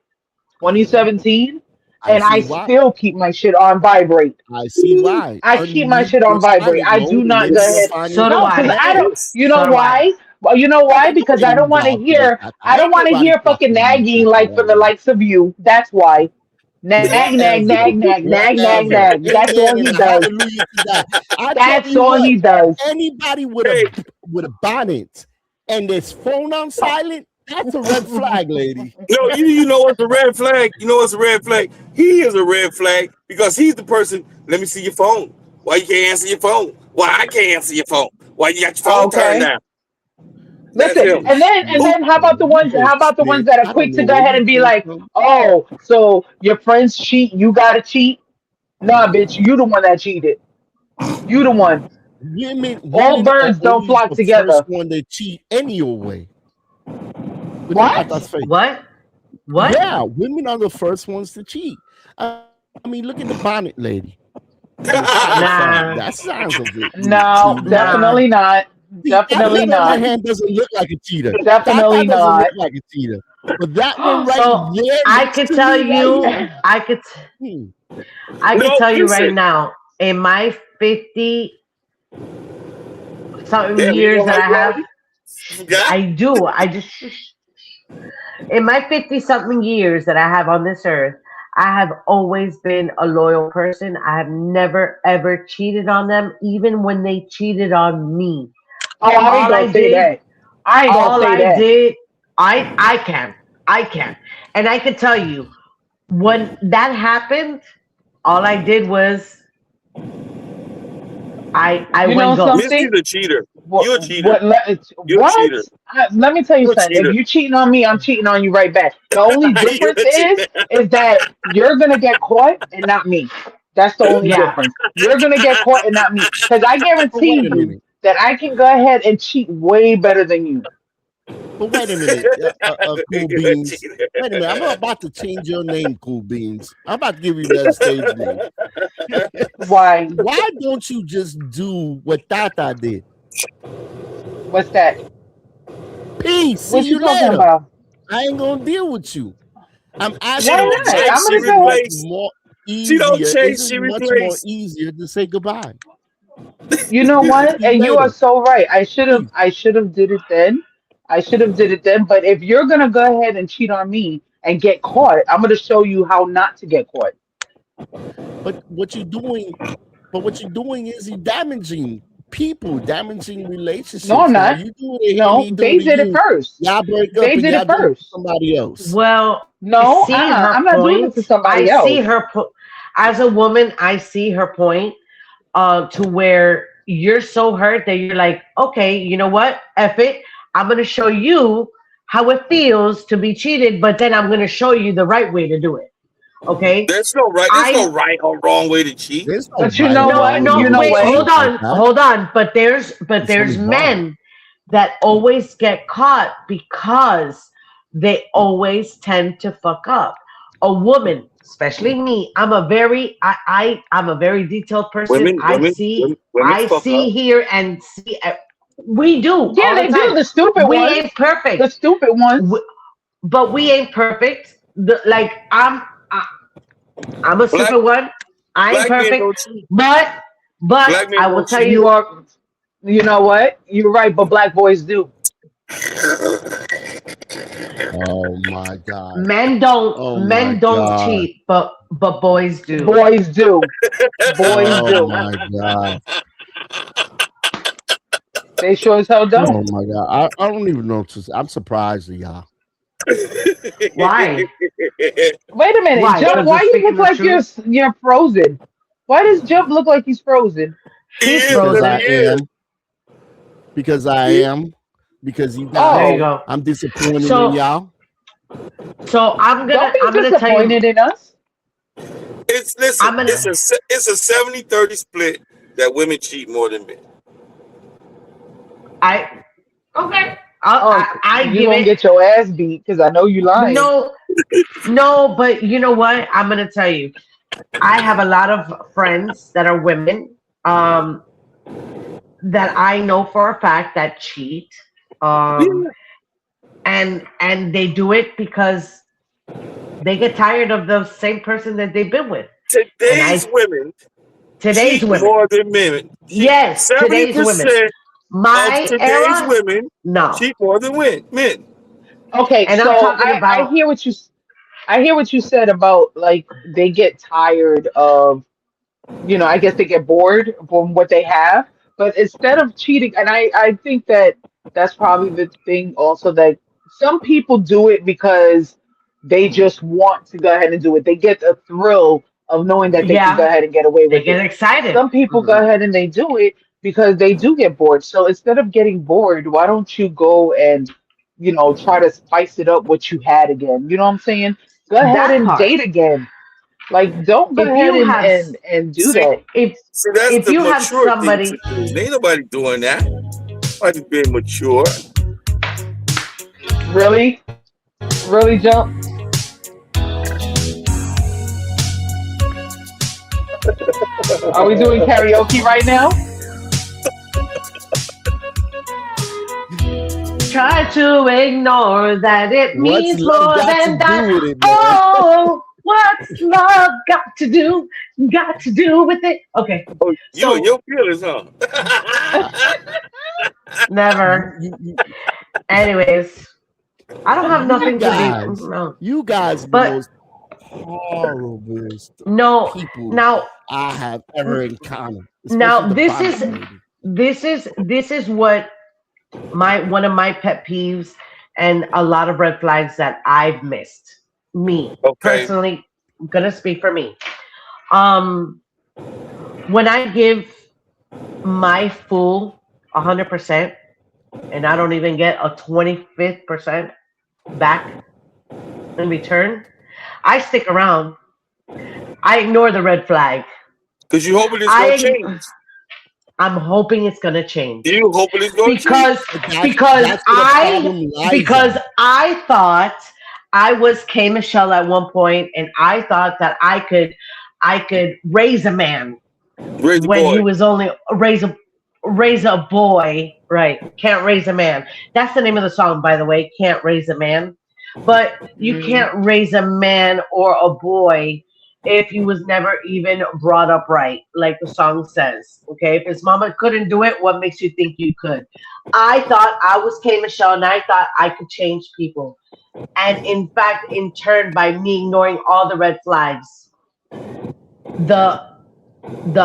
2017? I And I see why. still keep my shit on vibrate. I see why. I keep my Unmute shit your on vibrate. silent I do mode, and not maybe go you'll ahead. find So a do No, red because I. I flag. don't. You So know do I. why? Well, you know I why? don't know Because why I you don't want to talking like hear. that. I I don't ain't want to nobody hear fucking talking to you nagging like like from the that. likes of you. That's why. Nag, nag, Whatever. nag, nag, nag, nag, Whatever. nag. That's all Amen he and a does. hallelujah to that. I tell That's you all what, he does. anybody with Hey, a bonnet and this phone on silent, that's a red flag, lady. no, you know what's a red flag? You know what's a red flag? He is a red flag because he's the person. Let me see your phone. Why you can't answer your phone? Why I can't answer your phone? Why you got your phone turned Okay. down? That's Listen, him. and then how about the ones? You How about the ones snitch. that are I quick don't to know go where ahead you and be came like, from. "Oh, so your friends cheat, you gotta cheat." Nah, bitch, you the one that cheated. You the one. All Women are birds don't always flock the first together. one to cheat anyway. What you got What? that face? What? What? Yeah, women are the first ones to cheat. I mean, look at the bonnet lady. That sounds a bit. No, definitely not. Definitely That on not. the hand doesn't look like a cheater. Definitely That doesn't not. look like a cheater. But that one right So there, I next could to tell me right you, here. I could No, tell you right listen. now, in my 50 something Damn, you years know that I how have, long you got? I do. I just in my 50 something years that I have on this earth, I have always been a loyal person. I have never ever cheated on them, even when they cheated on me. Oh, I ain't All I gonna say did, that. I ain't gonna all say I that. did, I can, and I can tell you when that happened. All I did was I You went know ghost. Misty's something? a cheater. What? You're a cheater. What? You're a What? cheater. Let me tell you You're a something. If cheater. you cheating on me, I'm cheating on you right back. The only You're difference a cheater. is that you're gonna get caught and not me. That's the only Yeah. difference. You're gonna get caught and not me. Because I But wait guarantee a you minute. that I can go ahead and cheat way better than you. But wait a minute, Cool You're a Beans. cheater. Wait a minute. I'm about to change your name, Cool Beans. I'm about to give you that stage name. Why? Why don't you just do what Tata did? What's that? Peace. See What you you talking later. about? I ain't gonna deal with you. I'm She asking Why you. don't not? chase, I'm she gonna go. replace. More She don't easier. chase, Is she it much more replace. easier to say goodbye? You know what? See you And you are later. so right. I should have. Peace. I should have did it then. I should have did it then. But if you're gonna go ahead and cheat on me and get caught, I'm gonna show you how not to get caught. But what you're doing is you damaging people, damaging No, I'm relationships. Now not. you do it to him, No, he do they it to did it you. first. Y'all break up They and did y'all it do it to first. somebody else. Well, No, I see her I'm not doing it point. to somebody I see else. her as a woman. I see her point. To where you're so hurt that you're like, okay, you know what? F it. I'm gonna show you how it feels to be cheated, but then I'm gonna show you the right way to do it. Okay? There's no right or wrong way to cheat. There's no But you right know or No, what? wrong no, You way know to wait, what? cheat hold like on, that. hold on. But there's It's only wrong. men that always get caught because they always tend to fuck up. A woman, especially me, I'm a very detailed person. I fuck see up. here and see. We do Yeah, all the they do. time. The stupid We ones. ain't perfect, The stupid ones. but we ain't perfect. I'm a Black stupid one. I ain't black men perfect, don't cheat. but Black men I will don't tell cheat. You you, are. You know what? You're right. But black boys do. Oh my God. men Oh my don't God. cheat, but boys do. Boys do. Boys Oh do. my God. They sure as hell Oh don't. my God. I don't even know what to say. I'm surprised of y'all. Why? Wait a minute, Why? Jump. Because Why we're you speaking look the like truth. you're frozen? Why does Jump look like he's frozen? He's He is, Because frozen. I he is. am. Because I am. Because you There you guys, Oh, go. I'm disappointed in So y'all. don't be I'm gonna tell you. disappointed in us. Listen, I'm gonna. it's a 70-30 split that women cheat more than men. Okay. Oh, I you give gonna it. get your ass beat because I know you lying. No, but you know what? I'm gonna tell you. I have a lot of friends that are women, that I know for a fact that cheat, and they do it because they get tired of the same person that they've been with. Today's women Today's cheat women. more than men. Yes, today's women. 70% My of today's era, women no. cheat more than men. Okay, And I'm so talking I about. hear what you said about like they get tired of, I guess they get bored from what they have. But instead of cheating, and I think that that's probably the thing also, that some people do it because they just want to go ahead and do it. They get the thrill of knowing that they can go Yeah, ahead and get away they with get it. excited. Some people go ahead and they do it because they do get bored. So instead of getting bored, why don't you go and, try to spice it up what you had again? You know what I'm saying? Go ahead That and part. date again. Like, don't go If ahead you have, and do See, that. that's if the you have mature thing somebody, to do. Ain't nobody doing that. Nobody's being mature. Really? Really, Jump? Are we doing karaoke right now? Try to ignore that it What's means love more got than to that. do with it, man? Oh, what's love got to do? Got to do with it? Okay. Oh, you So- and your feelings, huh? Never. Anyways, I don't have nothing to guys, be. No. You guys are the But- most horriblest No. people Now, I have ever encountered. Now, especially the Bible lady. this is what one of my pet peeves and a lot of red flags that I've missed. Me personally, I'm gonna speak for me. When I give my full 100% and I don't even get a 25% back in return, I stick around. I ignore the red flag. Because you hoping it's gonna change. I'm hoping it's gonna change. You hoping it's gonna because change? because I thought I was K Michelle at one point, and I thought that I could raise a man when he was only raise a boy. Right? Can't raise a man. That's the name of the song, by the way. Can't raise a man, but you can't raise a man or a boy if he was never even brought up right, like the song says. Okay, if his mama couldn't do it, what makes you think you could? I thought I was K Michelle, and I thought I could change people. And in fact, in turn, by me ignoring all the red flags, the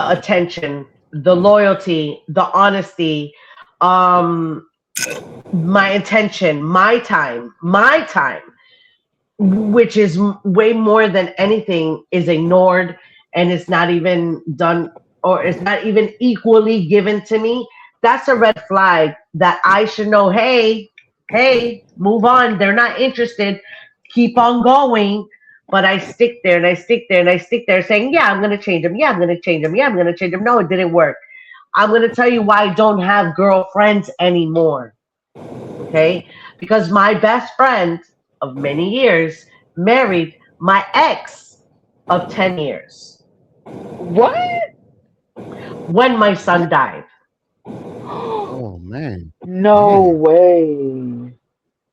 attention, the loyalty, the honesty, my intention, my time, which is way more than anything, is ignored, and it's not even done, or it's not even equally given to me. That's a red flag that I should know. Hey, move on. They're not interested. Keep on going. But I stick there and I stick there and I stick there saying, yeah, I'm going to change them. Yeah, I'm going to change them. Yeah, I'm going to change them. No, it didn't work. I'm going to tell you why I don't have girlfriends anymore. Okay? Because my best friend of many years married my ex of 10 years. What? When my son died. Oh, man. No way.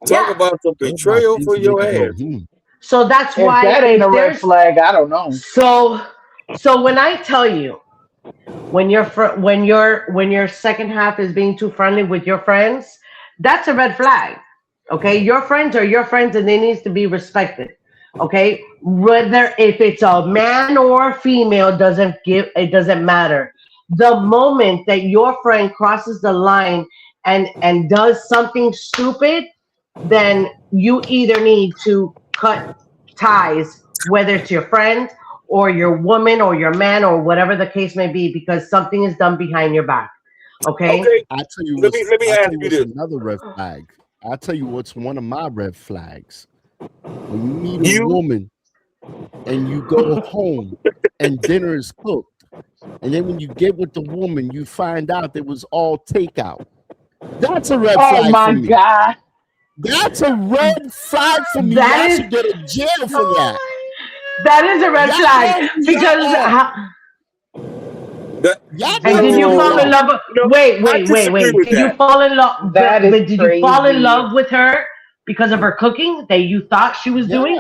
Talk about some betrayal for your ass. So that's If why that ain't a red there's- flag, I don't know. So when I tell you, when your second half is being too friendly with your friends, that's a red flag. Okay, your friends are your friends, and they need to be respected. Okay, whether if it's a man or a female, it doesn't matter. The moment that your friend crosses the line and does something stupid, then you either need to cut ties, whether it's your friend or your woman or your man or whatever the case may be, because something is done behind your back. Okay. I tell you, Let me ask you this. Another red flag. I'll tell you what's one of my red flags. When you meet a woman and you go home and dinner is cooked, and then when you get with the woman, you find out it was all takeout. That's a red flag. Oh my for me. God. That's a red flag for me. I should go to jail for that. That is a red flag because and did you fall in love? Wait. Did you fall in love? That is did you fall in crazy. love with her because of her cooking that you thought she was doing?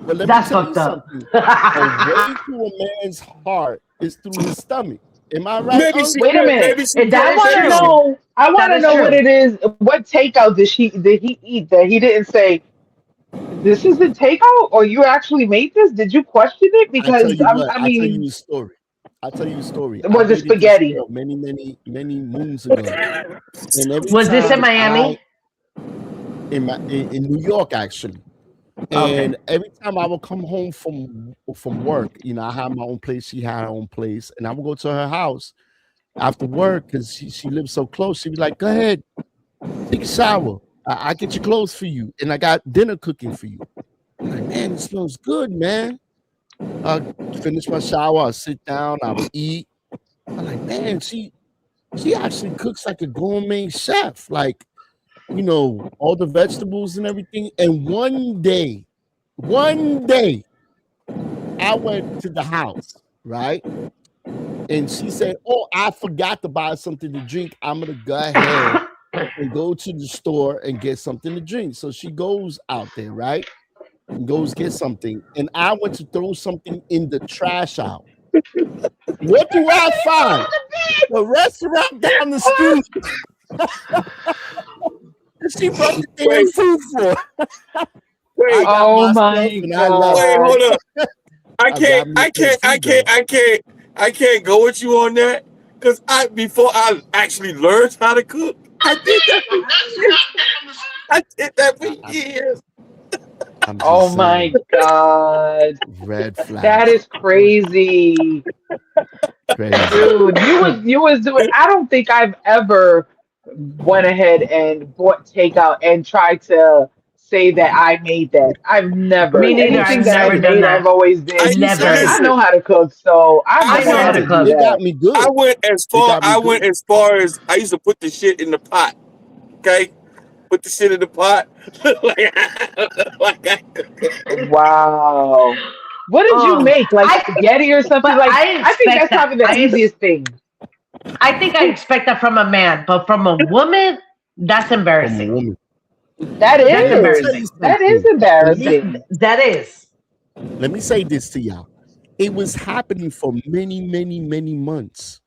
But let That's me tell you fucked up. something. The way to a man's heart is through his stomach. Am I right? Maybe Uncle? she Wait a minute. I want to know. I want to know what it is. What takeout did he eat that he didn't say, "This is a takeout," or you actually made this? Did you question it? Because I'll tell you a story. I'll tell you a story. Was it spaghetti? Many moons ago. And every Was this in time Miami? In New York, actually. And every time I would come home from work, you know, I had my own place. She had her own place, and I would go to her house after work because she lived so close. She'd be like, "Go ahead, take a shower. I get your clothes for you, and I got dinner cooking for you." I'm like, man, it smells good, man. I finish my shower, I sit down, I would eat. I'm like, man, she actually cooks like a gourmet chef, like, you know, all the vegetables and everything. And one day, I went to the house right? And she said, "Oh, I forgot to buy something to drink. I'm gonna go ahead and go to the store and get something to drink." So she goes out there, right? And goes get something. And I went to throw something in the trash out. What do I find? A restaurant down the street. She brought the damn food for. Wait, Oh my God. wait, hold up. I can't go with you on that because before I actually learned how to cook, I did that for years. Oh my God. Red flag. That is crazy. Dude, you was doing, I don't think I've ever went ahead and bought takeout and tried to say that I made that. I've never. Me neither. Anything I've that never I've done made, that. I've always been. Never. I know how to cook, so I know how to cook. It got me good. I went as far as I used to put the shit in the pot. Okay, put the shit in the pot. Wow. What did you make? Like spaghetti or something? Like I think that's probably the easiest thing. I think I expect that from a man, but from a woman, that's embarrassing. That That's is. embarrassing. That is embarrassing. That is. Let me say this to y'all. It was happening for many, many, many months.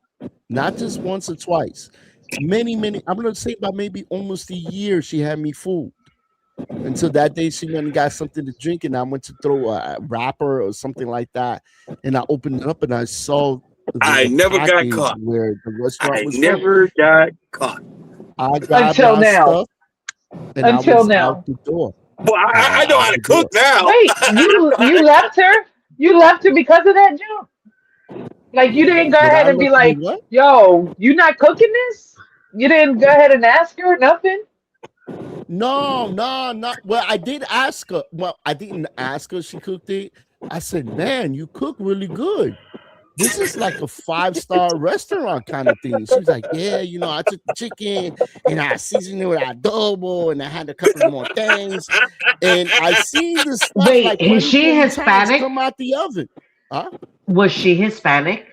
Not just once or twice. Many, I'm gonna say by maybe almost a year she had me fooled. Until that day she went and got something to drink, and I went to throw a wrapper or something like that. And I opened it up and I saw I never got package caught. where the restaurant I was never got caught. I grabbed Until my now. stuff and I Until was now. out the door. Well, I know how to cook now. Wait, you left her? You left her because of that joke? Like you didn't go Did ahead I and be look to like, do what? "Yo, you not cooking this?" You didn't go ahead and ask her nothing. No, not well. I did ask her. Well, I didn't ask her. She cooked it. I said, "Man, you cook really good. This is like a 5-star restaurant kind of thing." She was like, "Yeah, you know, I took the chicken and I seasoned it with adobo and I had a couple more things." And I seen this stuff Wait, like is she 20 times Hispanic? come out the oven. Huh? Was she Hispanic?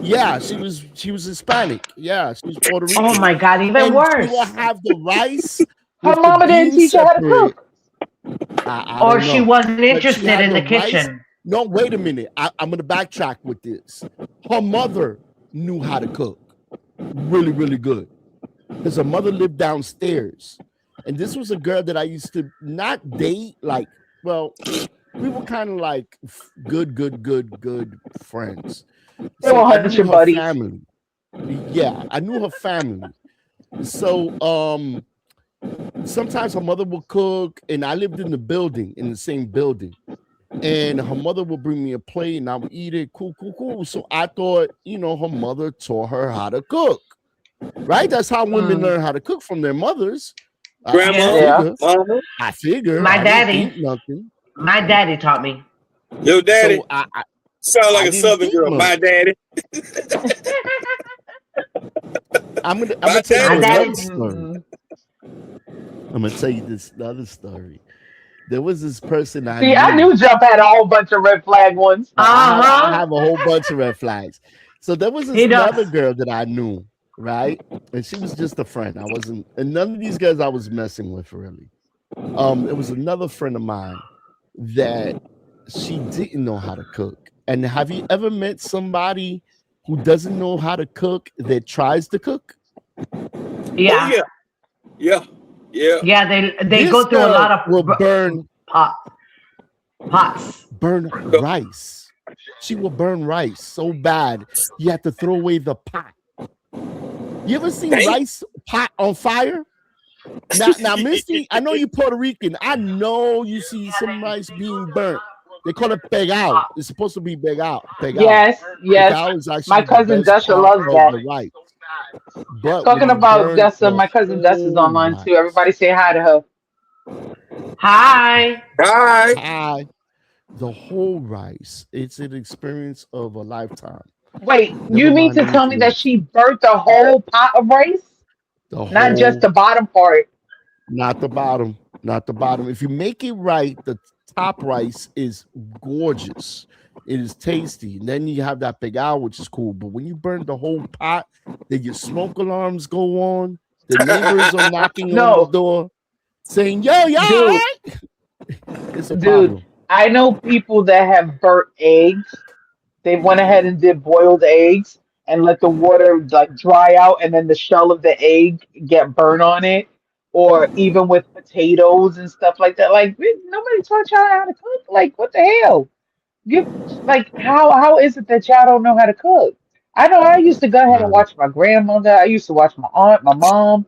Yeah, she was Hispanic. Yeah, she was Puerto Rican. Oh my God, even And worse. she will have the rice. Her with the mama didn't beans teach her how to separate. cook. I Or don't she know. wasn't But she interested had in the rice. kitchen. No, wait a minute. I'm going to backtrack with this. Her mother knew how to cook really, really good because her mother lived downstairs. And this was a girl that I used to not date. Like, well, we were kind of like good friends. They were I hunch knew your her buddies. family. Yeah, I knew her family. So, sometimes her mother would cook, and I lived in the same building. And her mother would bring me a plate, and I would eat it. Cool. So I thought, her mother taught her how to cook, right? That's how women learn how to cook from their mothers. Grandma, mama. I figure. My I daddy. didn't think nothing. My daddy taught me. Your daddy So I sound like I a didn't Southern think girl. much. My daddy. I'm gonna My tell you daddy. another story. I'm gonna tell you this other story. There was this person I See, knew. I knew Jump had a whole bunch of red flag ones. I have a whole bunch of red flags. So there was He this does. another girl that I knew, right? And she was just a friend. I wasn't, and none of these guys I was messing with really. It was another friend of mine that she didn't know how to cook. And have you ever met somebody who doesn't know how to cook that tries to cook? Yeah. Oh, yeah. Yeah, they This go through a girl lot of will burn pots. Burn rice. She will burn rice so bad you have to throw away the pot. You ever seen rice pot on fire? Now, Misty, I know you're Puerto Rican. I know you see some rice being burnt. They call it pegao. It's supposed to be pegao. Yes. Pegao is actually My cousin the best Dusha part loves of that. the rice. But Talking when you about burn Dusha, the my cousin Dusha's whole online rice- too. Everybody say hi to her. Hi. Hi. The whole rice. It's an experience of a lifetime. Wait, Never you mean mind to tell me anything that else. she burnt the whole pot of rice? Not just the bottom part. Not the bottom. Not the bottom. If you make it right, the top rice is gorgeous. it is tasty. And then you have that pegao, which is cool. But when you burn the whole pot, then your smoke alarms go on. The neighbors are knocking on the door, saying, "Yo, y'all all right?" It's a problem. I know people that have burnt eggs. They went ahead and did boiled eggs and let the water like dry out, and then the shell of the egg get burnt on it. Or even with potatoes and stuff like that. Like nobody taught y'all how to cook. Like what the hell? How is it that y'all don't know how to cook? I know I used to go ahead and watch my grandmother. I used to watch my aunt, my mom.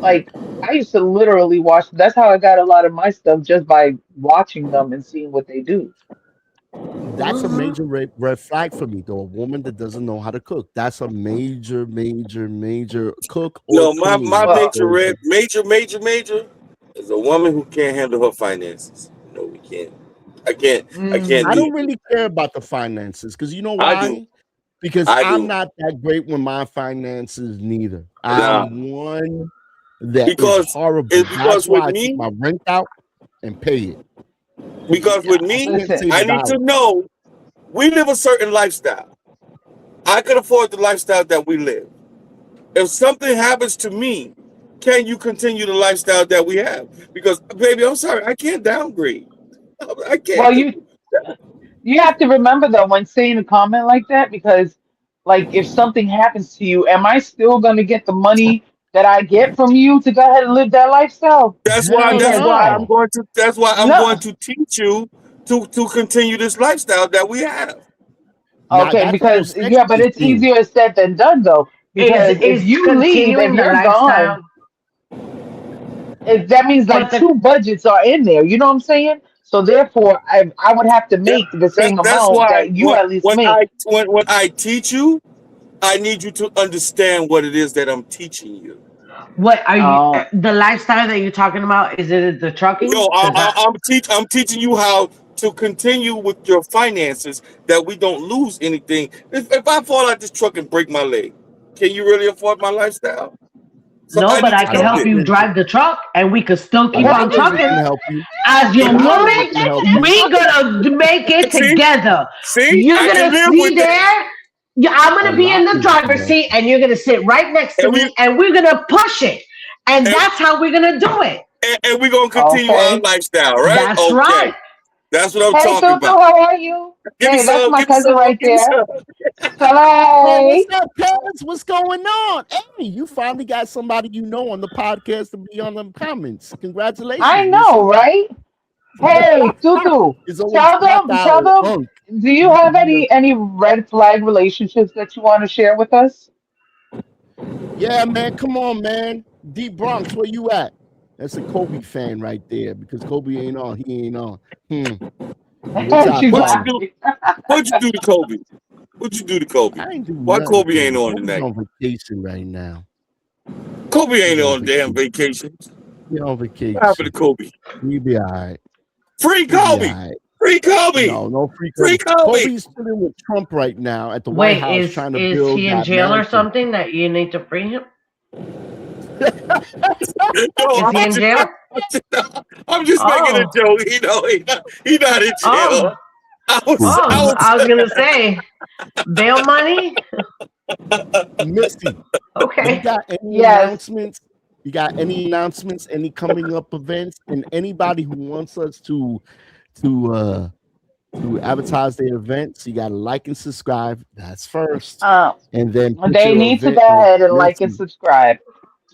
Like I used to literally watch. That's how I got a lot of my stuff, just by watching them and seeing what they do. That's a major red flag for me, though. A woman that doesn't know how to cook. That's a major cook. No, my major is a woman who can't handle her finances. No, we can't. I can't. I don't really care about the finances because you know why? I do. Because I I'm do. not that great with my finances neither. Nah. I'm one that Because is horrible. it's because That's why with I me- take my rent out and pay it. Because with me, Listen. I need to know we live a certain lifestyle. I can afford the lifestyle that we live. If something happens to me, can you continue the lifestyle that we have? Because, baby, I'm sorry, I can't downgrade. I can't. Well, you have to remember though when saying a comment like that, because like if something happens to you, am I still gonna get the money that I get from you to go ahead and live that lifestyle? That's why I'm going to teach you to continue this lifestyle that we have. Okay, because but it's easier said than done though. Because if you leave and you're gone, that means like two budgets are in there. You know what I'm saying? So therefore, I would have to make the same amount that you at least make. When I teach you, I need you to understand what it is that I'm teaching you. What are you? The lifestyle that you're talking about, is it the trucking? No, I'm teaching you how to continue with your finances, that we don't lose anything. If I fall out this truck and break my leg, can you really afford my lifestyle? No, but I can help you drive the truck, and we could still keep on trucking. As your woman, we gonna make it together. See, you're I can gonna live be with there. I'm gonna be in the driver's seat, and you're gonna sit right next to me, and we're gonna push it. And that's how we're gonna do it. And we're gonna continue our lifestyle, right? That's right. That's what I'm Hey, talking Tutu, about. how are you? Give me Hey, that's some, my give me cousin some, right give me there. some. Oh, Hello. what's up, cuz? What's going on? Hey, you finally got somebody you know on the podcast to be on the comments. Congratulations. I know, right? Hey, Tutu, It's always tell them. unk. Do you have any red flag relationships that you want to share with us? Yeah, man. Come on, man. D Bronx, where you at? That's a Kobe fan right there because Kobe ain't on. He ain't on. What'd you do to Kobe? What'd you do to Kobe? I ain't do Why nothing Kobe to ain't him. on Kobe's tonight? on vacation right now. Kobe ain't on damn vacation. He's on vacation. What happened to Kobe? He'll be all right. Free Kobe! Free Kobe! No free Free Kobe. Kobe! Kobe's chilling with Trump right now at the White Wait, House is trying to build he in that jail or mansion. something that you need to free him? No, Is he in jail? I'm just making a joke. He not in jail. I was gonna say bail money. Missy, Okay. you got any announcements? You got any announcements? Any coming up events? And anybody who wants us to advertise their events, you got to like and subscribe. That's first, and then put They your need to event go on ahead and like and Missy. subscribe.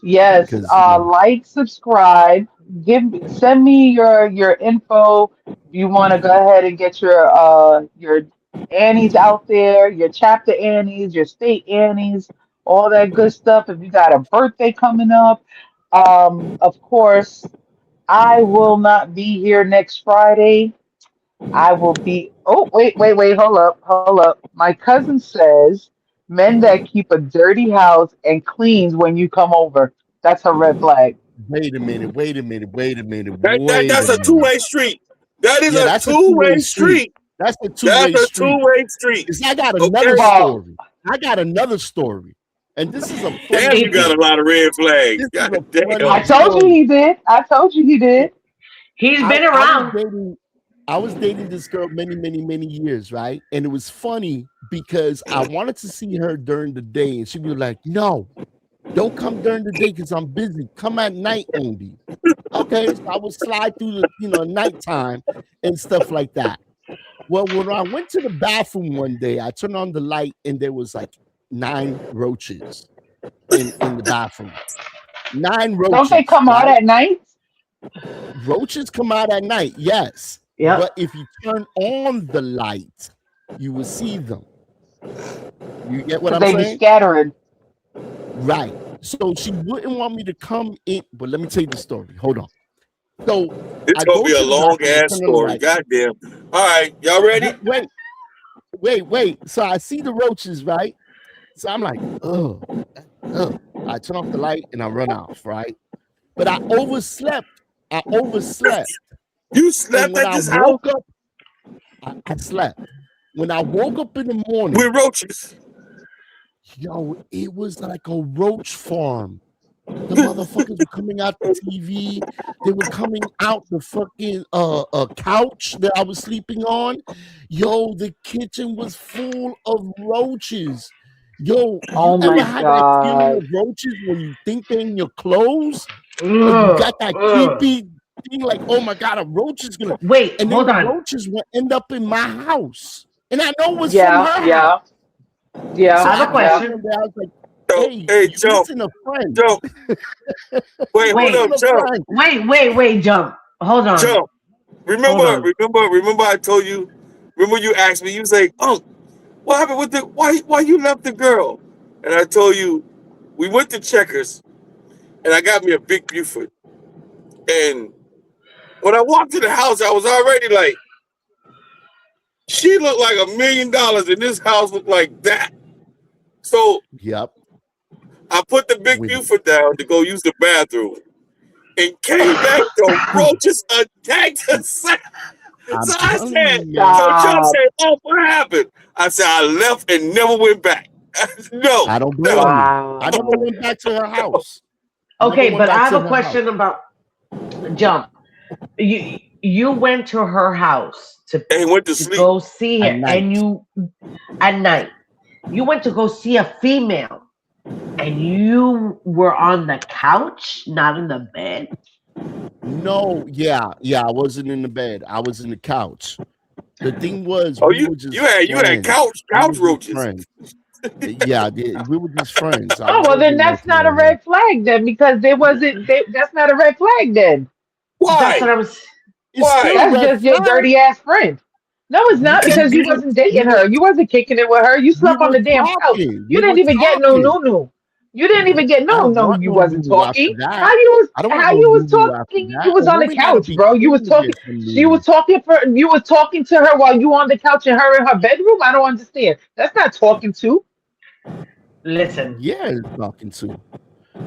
Yes, Because, like, subscribe. Send me your info. If you want to go ahead and get your Annies out there, your chapter Annies, your state Annies, all that good stuff. If you got a birthday coming up, of course, I will not be here next Friday. I will be. Oh, wait, hold up. My cousin says men that keep a dirty house and cleans when you come over. That's a red flag. Wait a minute. That's a two-way street. That is a two-way street. That's a two-way street. 'Cause I got another story. And this is a funny Damn, you got a lot of red flags. God damn. I told you he did. He's been around. I was dating this girl many years, right? And it was funny because I wanted to see her during the day, and she'd be like, "No, don't come during the day because I'm busy. Come at night only." Okay, so I would slide through the nighttime and stuff like that. Well, when I went to the bathroom one day, I turned on the light and there was like 9 roaches in the bathroom. 9 roaches. Don't they come out at night? Roaches come out at night, yes. Yeah. But if you turn on the light, you will see them. You get what I'm They saying? be scattering. Right. So she wouldn't want me to come in, but let me tell you the story. Hold on. So It's I gonna go be to a the long bathroom, ass turn on the story. light. Goddamn. All right, y'all ready? Wait. So I see the roaches, right? So I'm like, ugh. I turn off the light and I run off, right? But I overslept. You slept when at I this woke house up, I slept. When I woke up in the morning, with roaches. yo, it was like a roach farm. The motherfuckers were coming out the TV. They were coming out the fucking couch that I was sleeping on. Yo, the kitchen was full of roaches. Yo, Oh you ever my had that feeling God. of roaches when you think they're in your clothes? And you Ugh, got that ugh. creepy thing like, oh my God, a roach is gonna. Wait, And then hold the on. roaches will end up in my house. And I know it was from Yeah, her yeah, house. So yeah, I have a I called yeah. question. one day, I was like, Yo, hey, hey, you jump, missing a friend. jump. Wait, hold Wait, up, Missing a jump, friend. wait, jump. Hold on. jump. Hold on. Remember. I told you. Remember you asked me. You say, "Oh, what happened with the why you left the girl?" And I told you, we went to Checkers, and I got me a big Buford. And when I walked to the house, I was already like, she looked like $1 million, and this house looked like that. So Yep. I put the big With Buford down to go use the bathroom, and came back. The roaches attacked us. I'm So I telling said, you, man. so John Stop. said, "Oh, what happened?" I said, "I left and never went back." No, I don't blame no. you. I never Wow. went back to her house. Never Okay, went but I back have to a her question house. about Jump. You went to her house And he went to to sleep. go see At her, night. and you at night you went to go see a female, and you were on the couch, not in the bed. No, yeah, I wasn't in the bed. I was in the couch. The thing was, Oh, we you were just you had friends. couch We were couch just roaches. friends. Yeah, we were just friends. I Oh, well, then wasn't that's messing not a with her. red flag then because they wasn't, that's not a red flag then. That's what Why? I was. It's still Why? a That's red just your flag. dirty ass friend. No, it's not You because you didn't. wasn't dating her. You wasn't kicking it with her. You We slept on were the damn couch. talking. You We didn't were even get no talking. no. You didn't even get I no don't no. want You no wasn't Lulu after talking. that. How you I don't want no was Lulu after talking? You that. was A on the woman gotta couch, be bro. You clean was to talking. get some She was Lulu. talking. You was talking to her while you on the couch and her in her bedroom. I don't understand. That's not talking to. Listen, Yeah, talking to.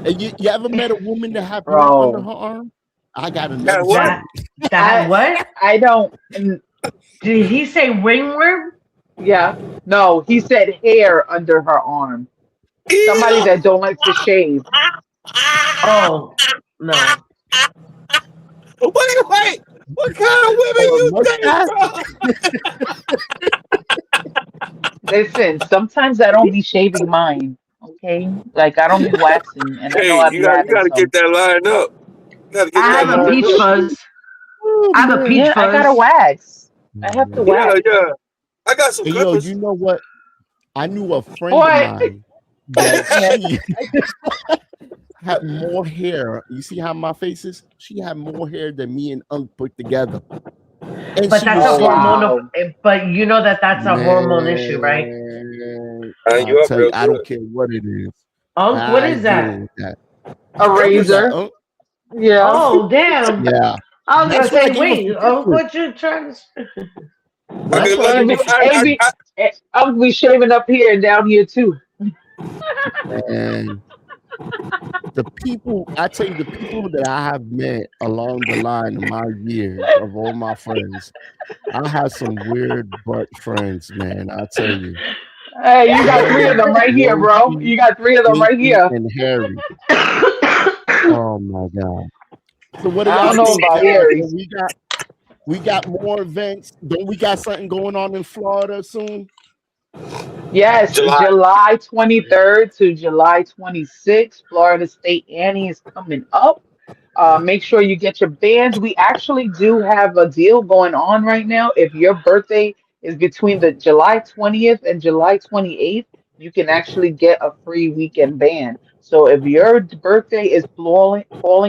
And you ever met a woman that had hair under Bro, her arm? I got That another what? that story. that what? I don't. Did he say ringworm? Yeah, no. He said hair under her arm. Somebody Ew! that don't like to shave. Oh no. Wait. What kind of women Or a you dating, mustache? bro? Listen, sometimes I don't be shaving mine. Okay, like I don't be waxing, and I know Hey, I you be got having to get some. that line up. You got to get I that have a line peach up. fuzz. Oh, I have a peach man. Yeah, I gotta fuzz. wax. I have to Yeah, wax. yeah. I got some Hey, yo, clippers. you know what? I knew a friend of Boy, mine that yeah. she had more hair. You see how my face is? She had more hair than me and Unc put together. And But she that's a was Oh shaving. hormonal. wow. But you know that's a hormone issue, right? Man, You I'll up tell you, real I don't good. care what it is. Unc, what I is deal that? with that. A What is that, razor. Unc? Yeah. Oh damn! Yeah. I was That's gonna what I say, gave her wait, for Unc, Christmas. what you trying to? I That's mean, what I look, gave her for I, And Christmas. I'll be shaving up here and down here too. And the people, I tell you, the people that I have met along the line of my years of all my friends, I have some weird butt friends, man. I tell you. Hey, you got three of Very them right here, bro. roachy, You got three of them right stinky, here. and hairy. Oh my God. So what do I y'all don't know think, about y'all? So Aries. We got more events. Don't we got something going on in Florida soon? Yes, July 23rd to July 26th, Florida State Annie is coming up. Make sure you get your bands. We actually do have a deal going on right now. If your birthday is between the July 20th and July 28th, you can actually get a free weekend band. So if your birthday is falling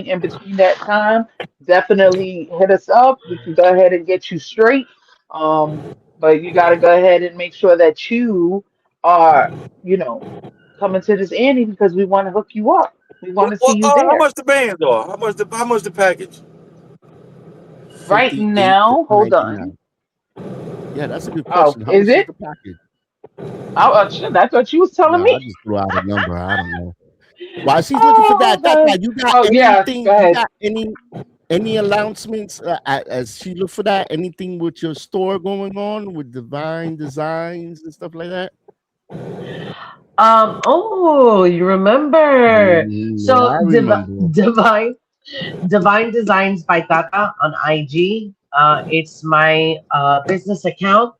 in between that time, definitely hit us up. We can go ahead and get you straight. But you got to go ahead and make sure that you are, coming to this Annie because we want to hook you up. We want to see you there. How much the band are? How much the package? Right now, hold on. Yeah, that's a good question. How Is much it? the package? Shit, that's what you was telling No, I me. just threw out a number. I don't know. While she's looking for that, Tata, you got anything? go ahead. You got any announcements as she look for that? Anything with your store going on with Divine Designs and stuff like that? Oh, you remember? So I remember. Divine Designs by Tata on IG. It's my business account.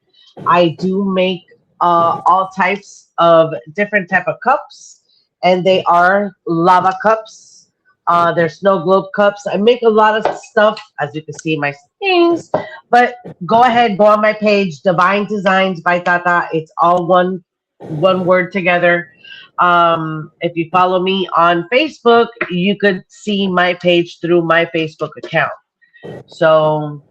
I do make all types of different type of cups, and they are lava cups. There's snow globe cups. I make a lot of stuff, as you can see my things. But go ahead, go on my page, Divine Designs by Tata. It's all one word together. If you follow me on Facebook, you could see my page through my Facebook account. So,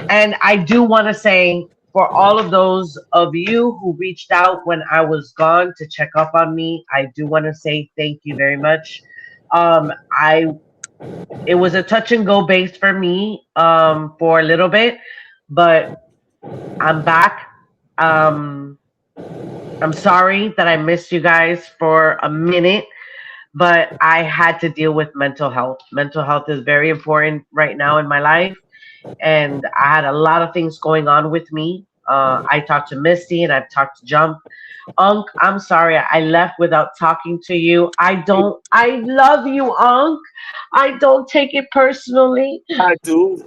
and I do want to say, for all of those of you who reached out when I was gone to check up on me, I do want to say thank you very much. It was a touch and go base for me for a little bit, but I'm back. I'm sorry that I missed you guys for a minute, but I had to deal with mental health. Mental health is very important right now in my life, and I had a lot of things going on with me. I talked to Misty and I've talked to Jump. Unc, I'm sorry I left without talking to you. I love you, Unc. I don't take it personally. I do.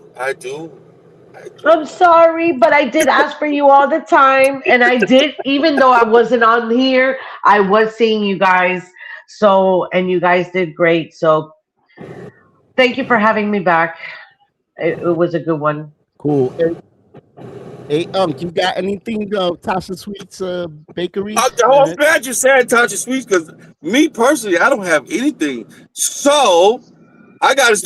I'm sorry, but I did ask for you all the time. And I did, even though I wasn't on here, I was seeing you guys. So, and you guys did great. So thank you for having me back. It was a good one. Cool. Hey, you got anything, Tasha Sweets Bakery? I'm glad you said Tasha Sweets, because me personally, I don't have anything. So I gotta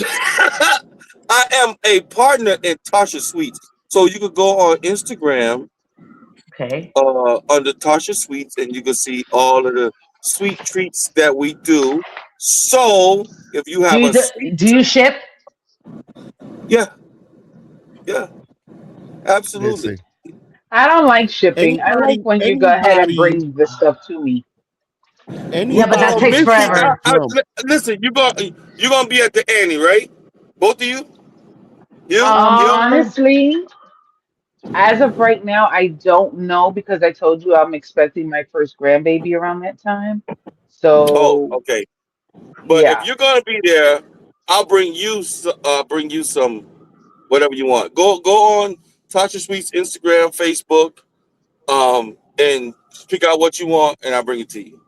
I am a partner in Tasha Sweets. So you could go on Instagram, okay, under Tasha Sweets, and you can see all of the sweet treats that we do. So if you have do you ship? Yeah, absolutely. Listen, I don't like shipping. I like when you go ahead and bring the stuff to me. Yeah, but that takes forever. Listen, you're gonna be at the Annie, right? Both of you? Honestly, as of right now, I don't know because I told you I'm expecting my first grandbaby around that time. So, okay. But if you're gonna be there, I'll bring you some whatever you want. Go on Tasha Sweets Instagram, Facebook, and pick out what you want, and I'll bring it to you.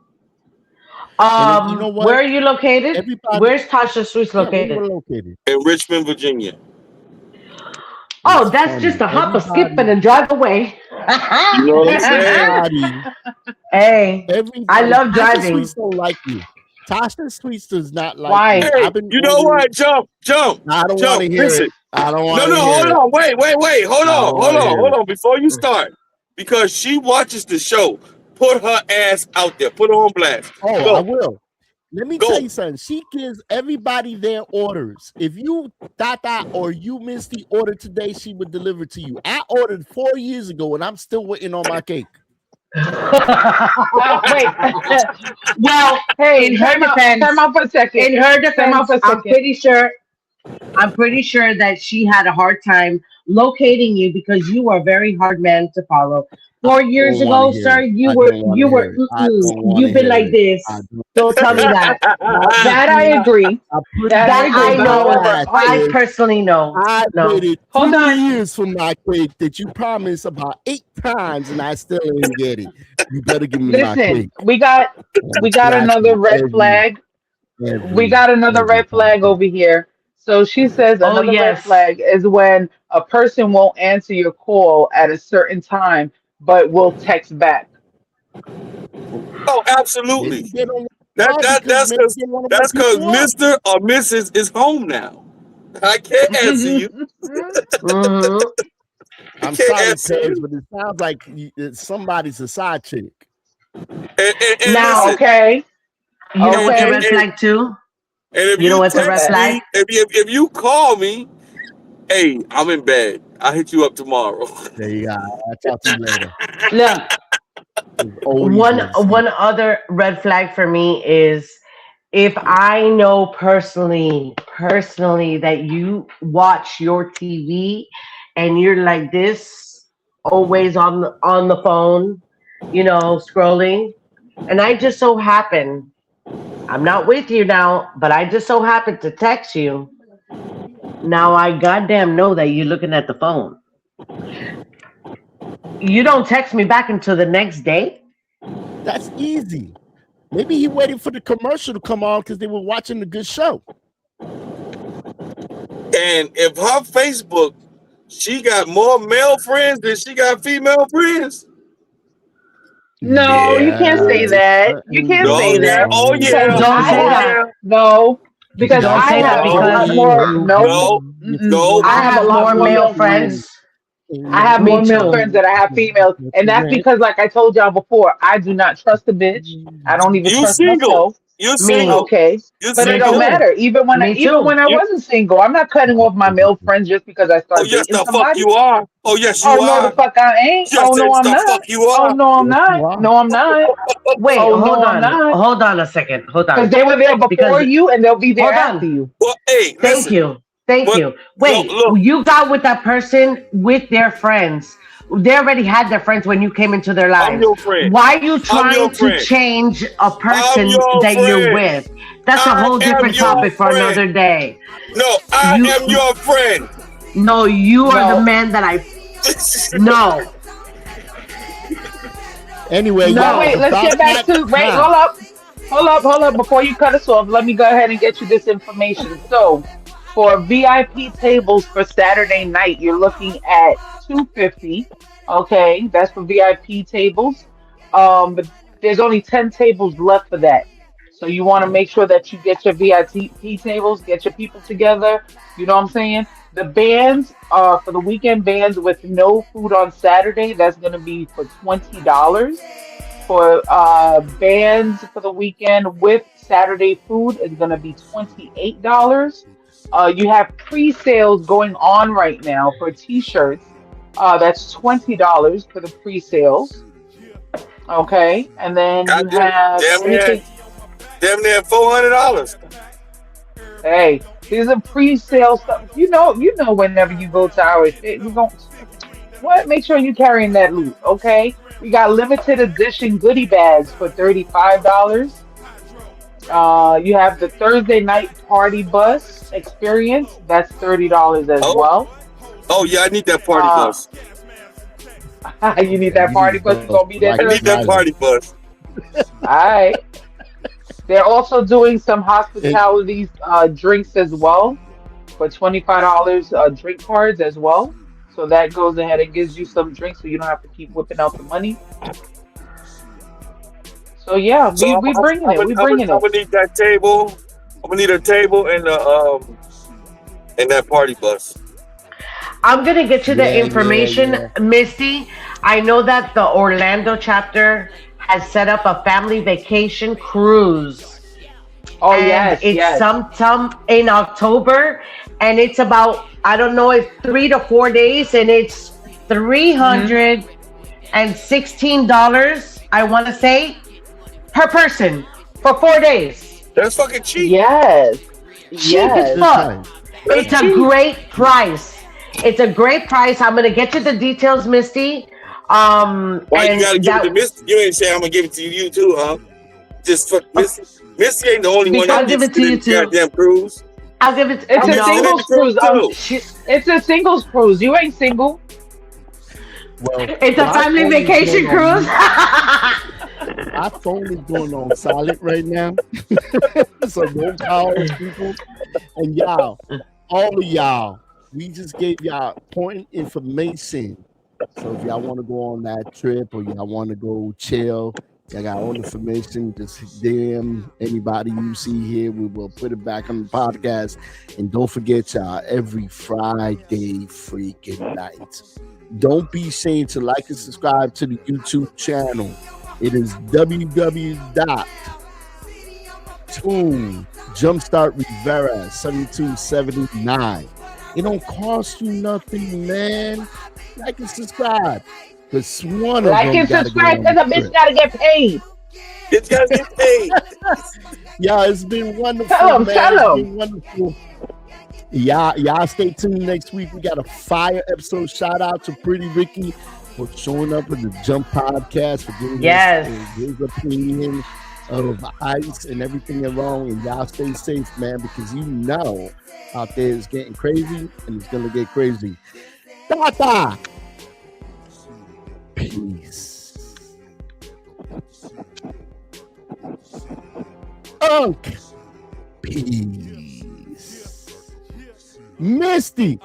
You know what? Where are you located? Where's Tasha Sweets located? We're located in Richmond, Virginia. Oh, that's just a hop, a skip, and a drive away. You know what I'm saying? Hey, I love driving. Tasha Sweets don't like you. Tasha Sweets does not like Why? you. Hey, you know what? Jump. I don't want to hear Listen. it. I don't want to No, hear hold it. on. Wait. Hold on. Before you start, because she watches the show, put her ass out there. Put her on blast. Oh, Go. I will. Let me tell you something. She gives everybody their orders. If you Tata or you Misty ordered today, she would deliver to you. I ordered 4 years ago, and I'm still waiting on my cake. wait. Well, hey, in her defense, time out for a second. In her defense, I'm pretty sure that she had a hard time locating you because you are a very hard man to follow. 4 years don't wanna ago, hear sir, it. you I were don't wanna you were hear it. I don't wanna you've been hear like it. this. I don't. Don't tell me that. No, that I agree. That I That I agree. But know. however, I personally know. I No. waited hold 3 on. years for my cake that you promised about 8 times, and I still didn't get it. You better give me my Listen, cake. we got You another me red flag. We got another red flag over here. So she says Oh another red yes. flag is when a person won't answer your call at a certain time, but will text back. Oh, absolutely. Maybe they don't That call that because that's maybe because they want to that's wake because people up. Mr. or Mrs. is home now. I can't answer you. Mhm. I'm Can't sorry, answer Paige, you. but it sounds like somebody's a side chick. And Now, listen, Okay. you know what's a red Okay. flag too? and if You know you what's a red text flag? me, if you call me, hey, I'm in bed. I'll hit you up tomorrow. There you go. I'll talk to you later. Look, It's always one good to see. one other red flag for me is if I know personally that you watch your TV and you're like this, always on the phone, scrolling, and I just so happen, I'm not with you now, but I just so happen to text you. Now I goddamn know that you're looking at the phone. You don't text me back until the next day. That's easy. Maybe he waited for the commercial to come on because they were watching the good show. And if her Facebook, she got more male friends than she got female friends. No, you can't say that. You can't Oh say yeah, that oh because yeah, Don't I say oh have that. yeah. no, because Don't I say that have a lot because more. No, No, mm-mm. I have a lot more more male male friends. I have Me more male too. friends than I have females, and that's because, like I told y'all before, I do not trust a bitch. I don't even you trust single. myself. You Me. single. Okay, You but it Me don't single. too. matter. Even when Me too. I You, wasn't single, I'm not cutting off my male friends just because I oh start yes, dating the fuck somebody. you are. Oh yes, you Oh no, the are. fuck I ain't. Yes, Oh no, it's I'm the not. fuck you Oh are. no, I'm Yes, you not. are. No, I'm not. Wait, Oh hold no, I'm on. not. Hold on a second. Hold Because on. they were there before Because you, and they'll be there hold after on. you. Well, hey, Thank listen. you. Thank But you. Wait, look, you got with that person with their friends. They already had their friends when you came into their I'm lives. your friend. Why are you I'm your trying to friend. change a I'm person your that you're friend. with? That's a I whole am different your topic for friend. another day. No, I You am your friend. no, you are the No, man that I no. Anyway, no, y'all, wait. it's Let's about get back that to. Wait, time. hold up. Before you cut us off, let me go ahead and get you this information. So, for VIP tables for Saturday night, you're looking at $250. Okay, that's for VIP tables. But there's only 10 tables left for that. So you want to make sure that you get your VIP tables, get your people together. You know what I'm saying? The bands for the weekend bands with no food on Saturday, that's gonna be for $20. For bands for the weekend with Saturday food is gonna be $28. You have pre-sales going on right now for t-shirts. That's $20 for the pre-sales. Okay, and then you have anything. damn near $400. Hey, these are pre-sale stuff. You know. Whenever you go to our shit, you don't. What? Make sure you're carrying that loot. Okay. We got limited edition goodie bags for $35. You have the Thursday night party bus experience. That's $30 as well. Oh yeah, I need that party bus. You need that party bus. It's gonna be there I need Thursday. that party bus. All right. They're also doing some hospitality drinks as well for $25 drink cards as well. So that goes ahead and gives you some drinks so you don't have to keep whipping out the money. So yeah, we bringing it. We bringing I'm it. gonna need that table. I'm gonna need a table and that party bus. I'm gonna get you the Yeah, information, yeah. Misty. I know that the Orlando chapter has set up a family vacation cruise. Oh And yes, it's yes. some in October, and it's about, I don't know, it's 3 to 4 days, and it's $316, I want to say, per person for 4 days. That's fucking cheap. Yes. Cheap as fuck. It's a great price. It's a great price. I'm gonna get you the details, Misty. Why you and gotta give it to Misty? You ain't say I'm gonna give it to you too, huh? Just fuck Misty. Misty ain't the only one I'll that give gets it to you the too. goddamn cruise. I'll give it. It's a No, singles cruise. It's a singles cruise. You ain't single. Well, it's a my family phone is vacation going on cruise. My phone is going on silent right now. So no calls, people. And y'all, all of y'all, we just gave y'all important information. So if y'all want to go on that trip or y'all want to go chill, y'all got all the information. Just DM anybody you see here. We will put it back on the podcast. And don't forget, y'all, every Friday freaking night. Don't be ashamed to like and subscribe to the YouTube channel. It is www.Jumpstart Rivera 7279. It don't cost you nothing, man. Like and subscribe. Because one of Like them and gotta subscribe go on because a the bitch trip. gotta get paid. It's gotta get paid. Yeah, it's been wonderful, Tell 'em, man. tell It's 'em. been wonderful. Y'all stay tuned next week. We got a fire episode. Shout out to Pretty Ricky for showing up in the Jump Podcast, for giving his opinion of ice and everything wrong. And y'all stay safe, man, because you know out there it's getting crazy and it's gonna get crazy. Tata. Peace. Unk. Peace. Misty.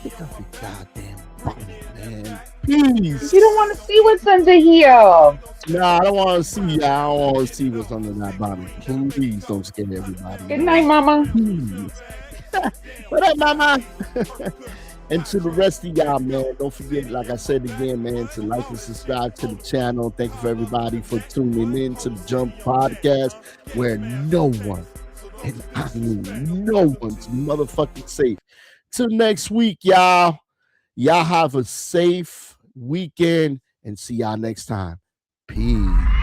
Pick up your goddamn phone, man. Peace. You don't want to see what's under here. No, I don't want to see you. I don't want to see what's under that bottom. Please don't scare everybody. Good night, mama. What up, mama? And to the rest of y'all, man, don't forget, like I said again, man, to like and subscribe to the channel. Thank you for everybody for tuning in to the Jump Podcast, where no one, and I mean no one's motherfucking safe. Till next week, y'all. Y'all have a safe weekend and see y'all next time. Peace.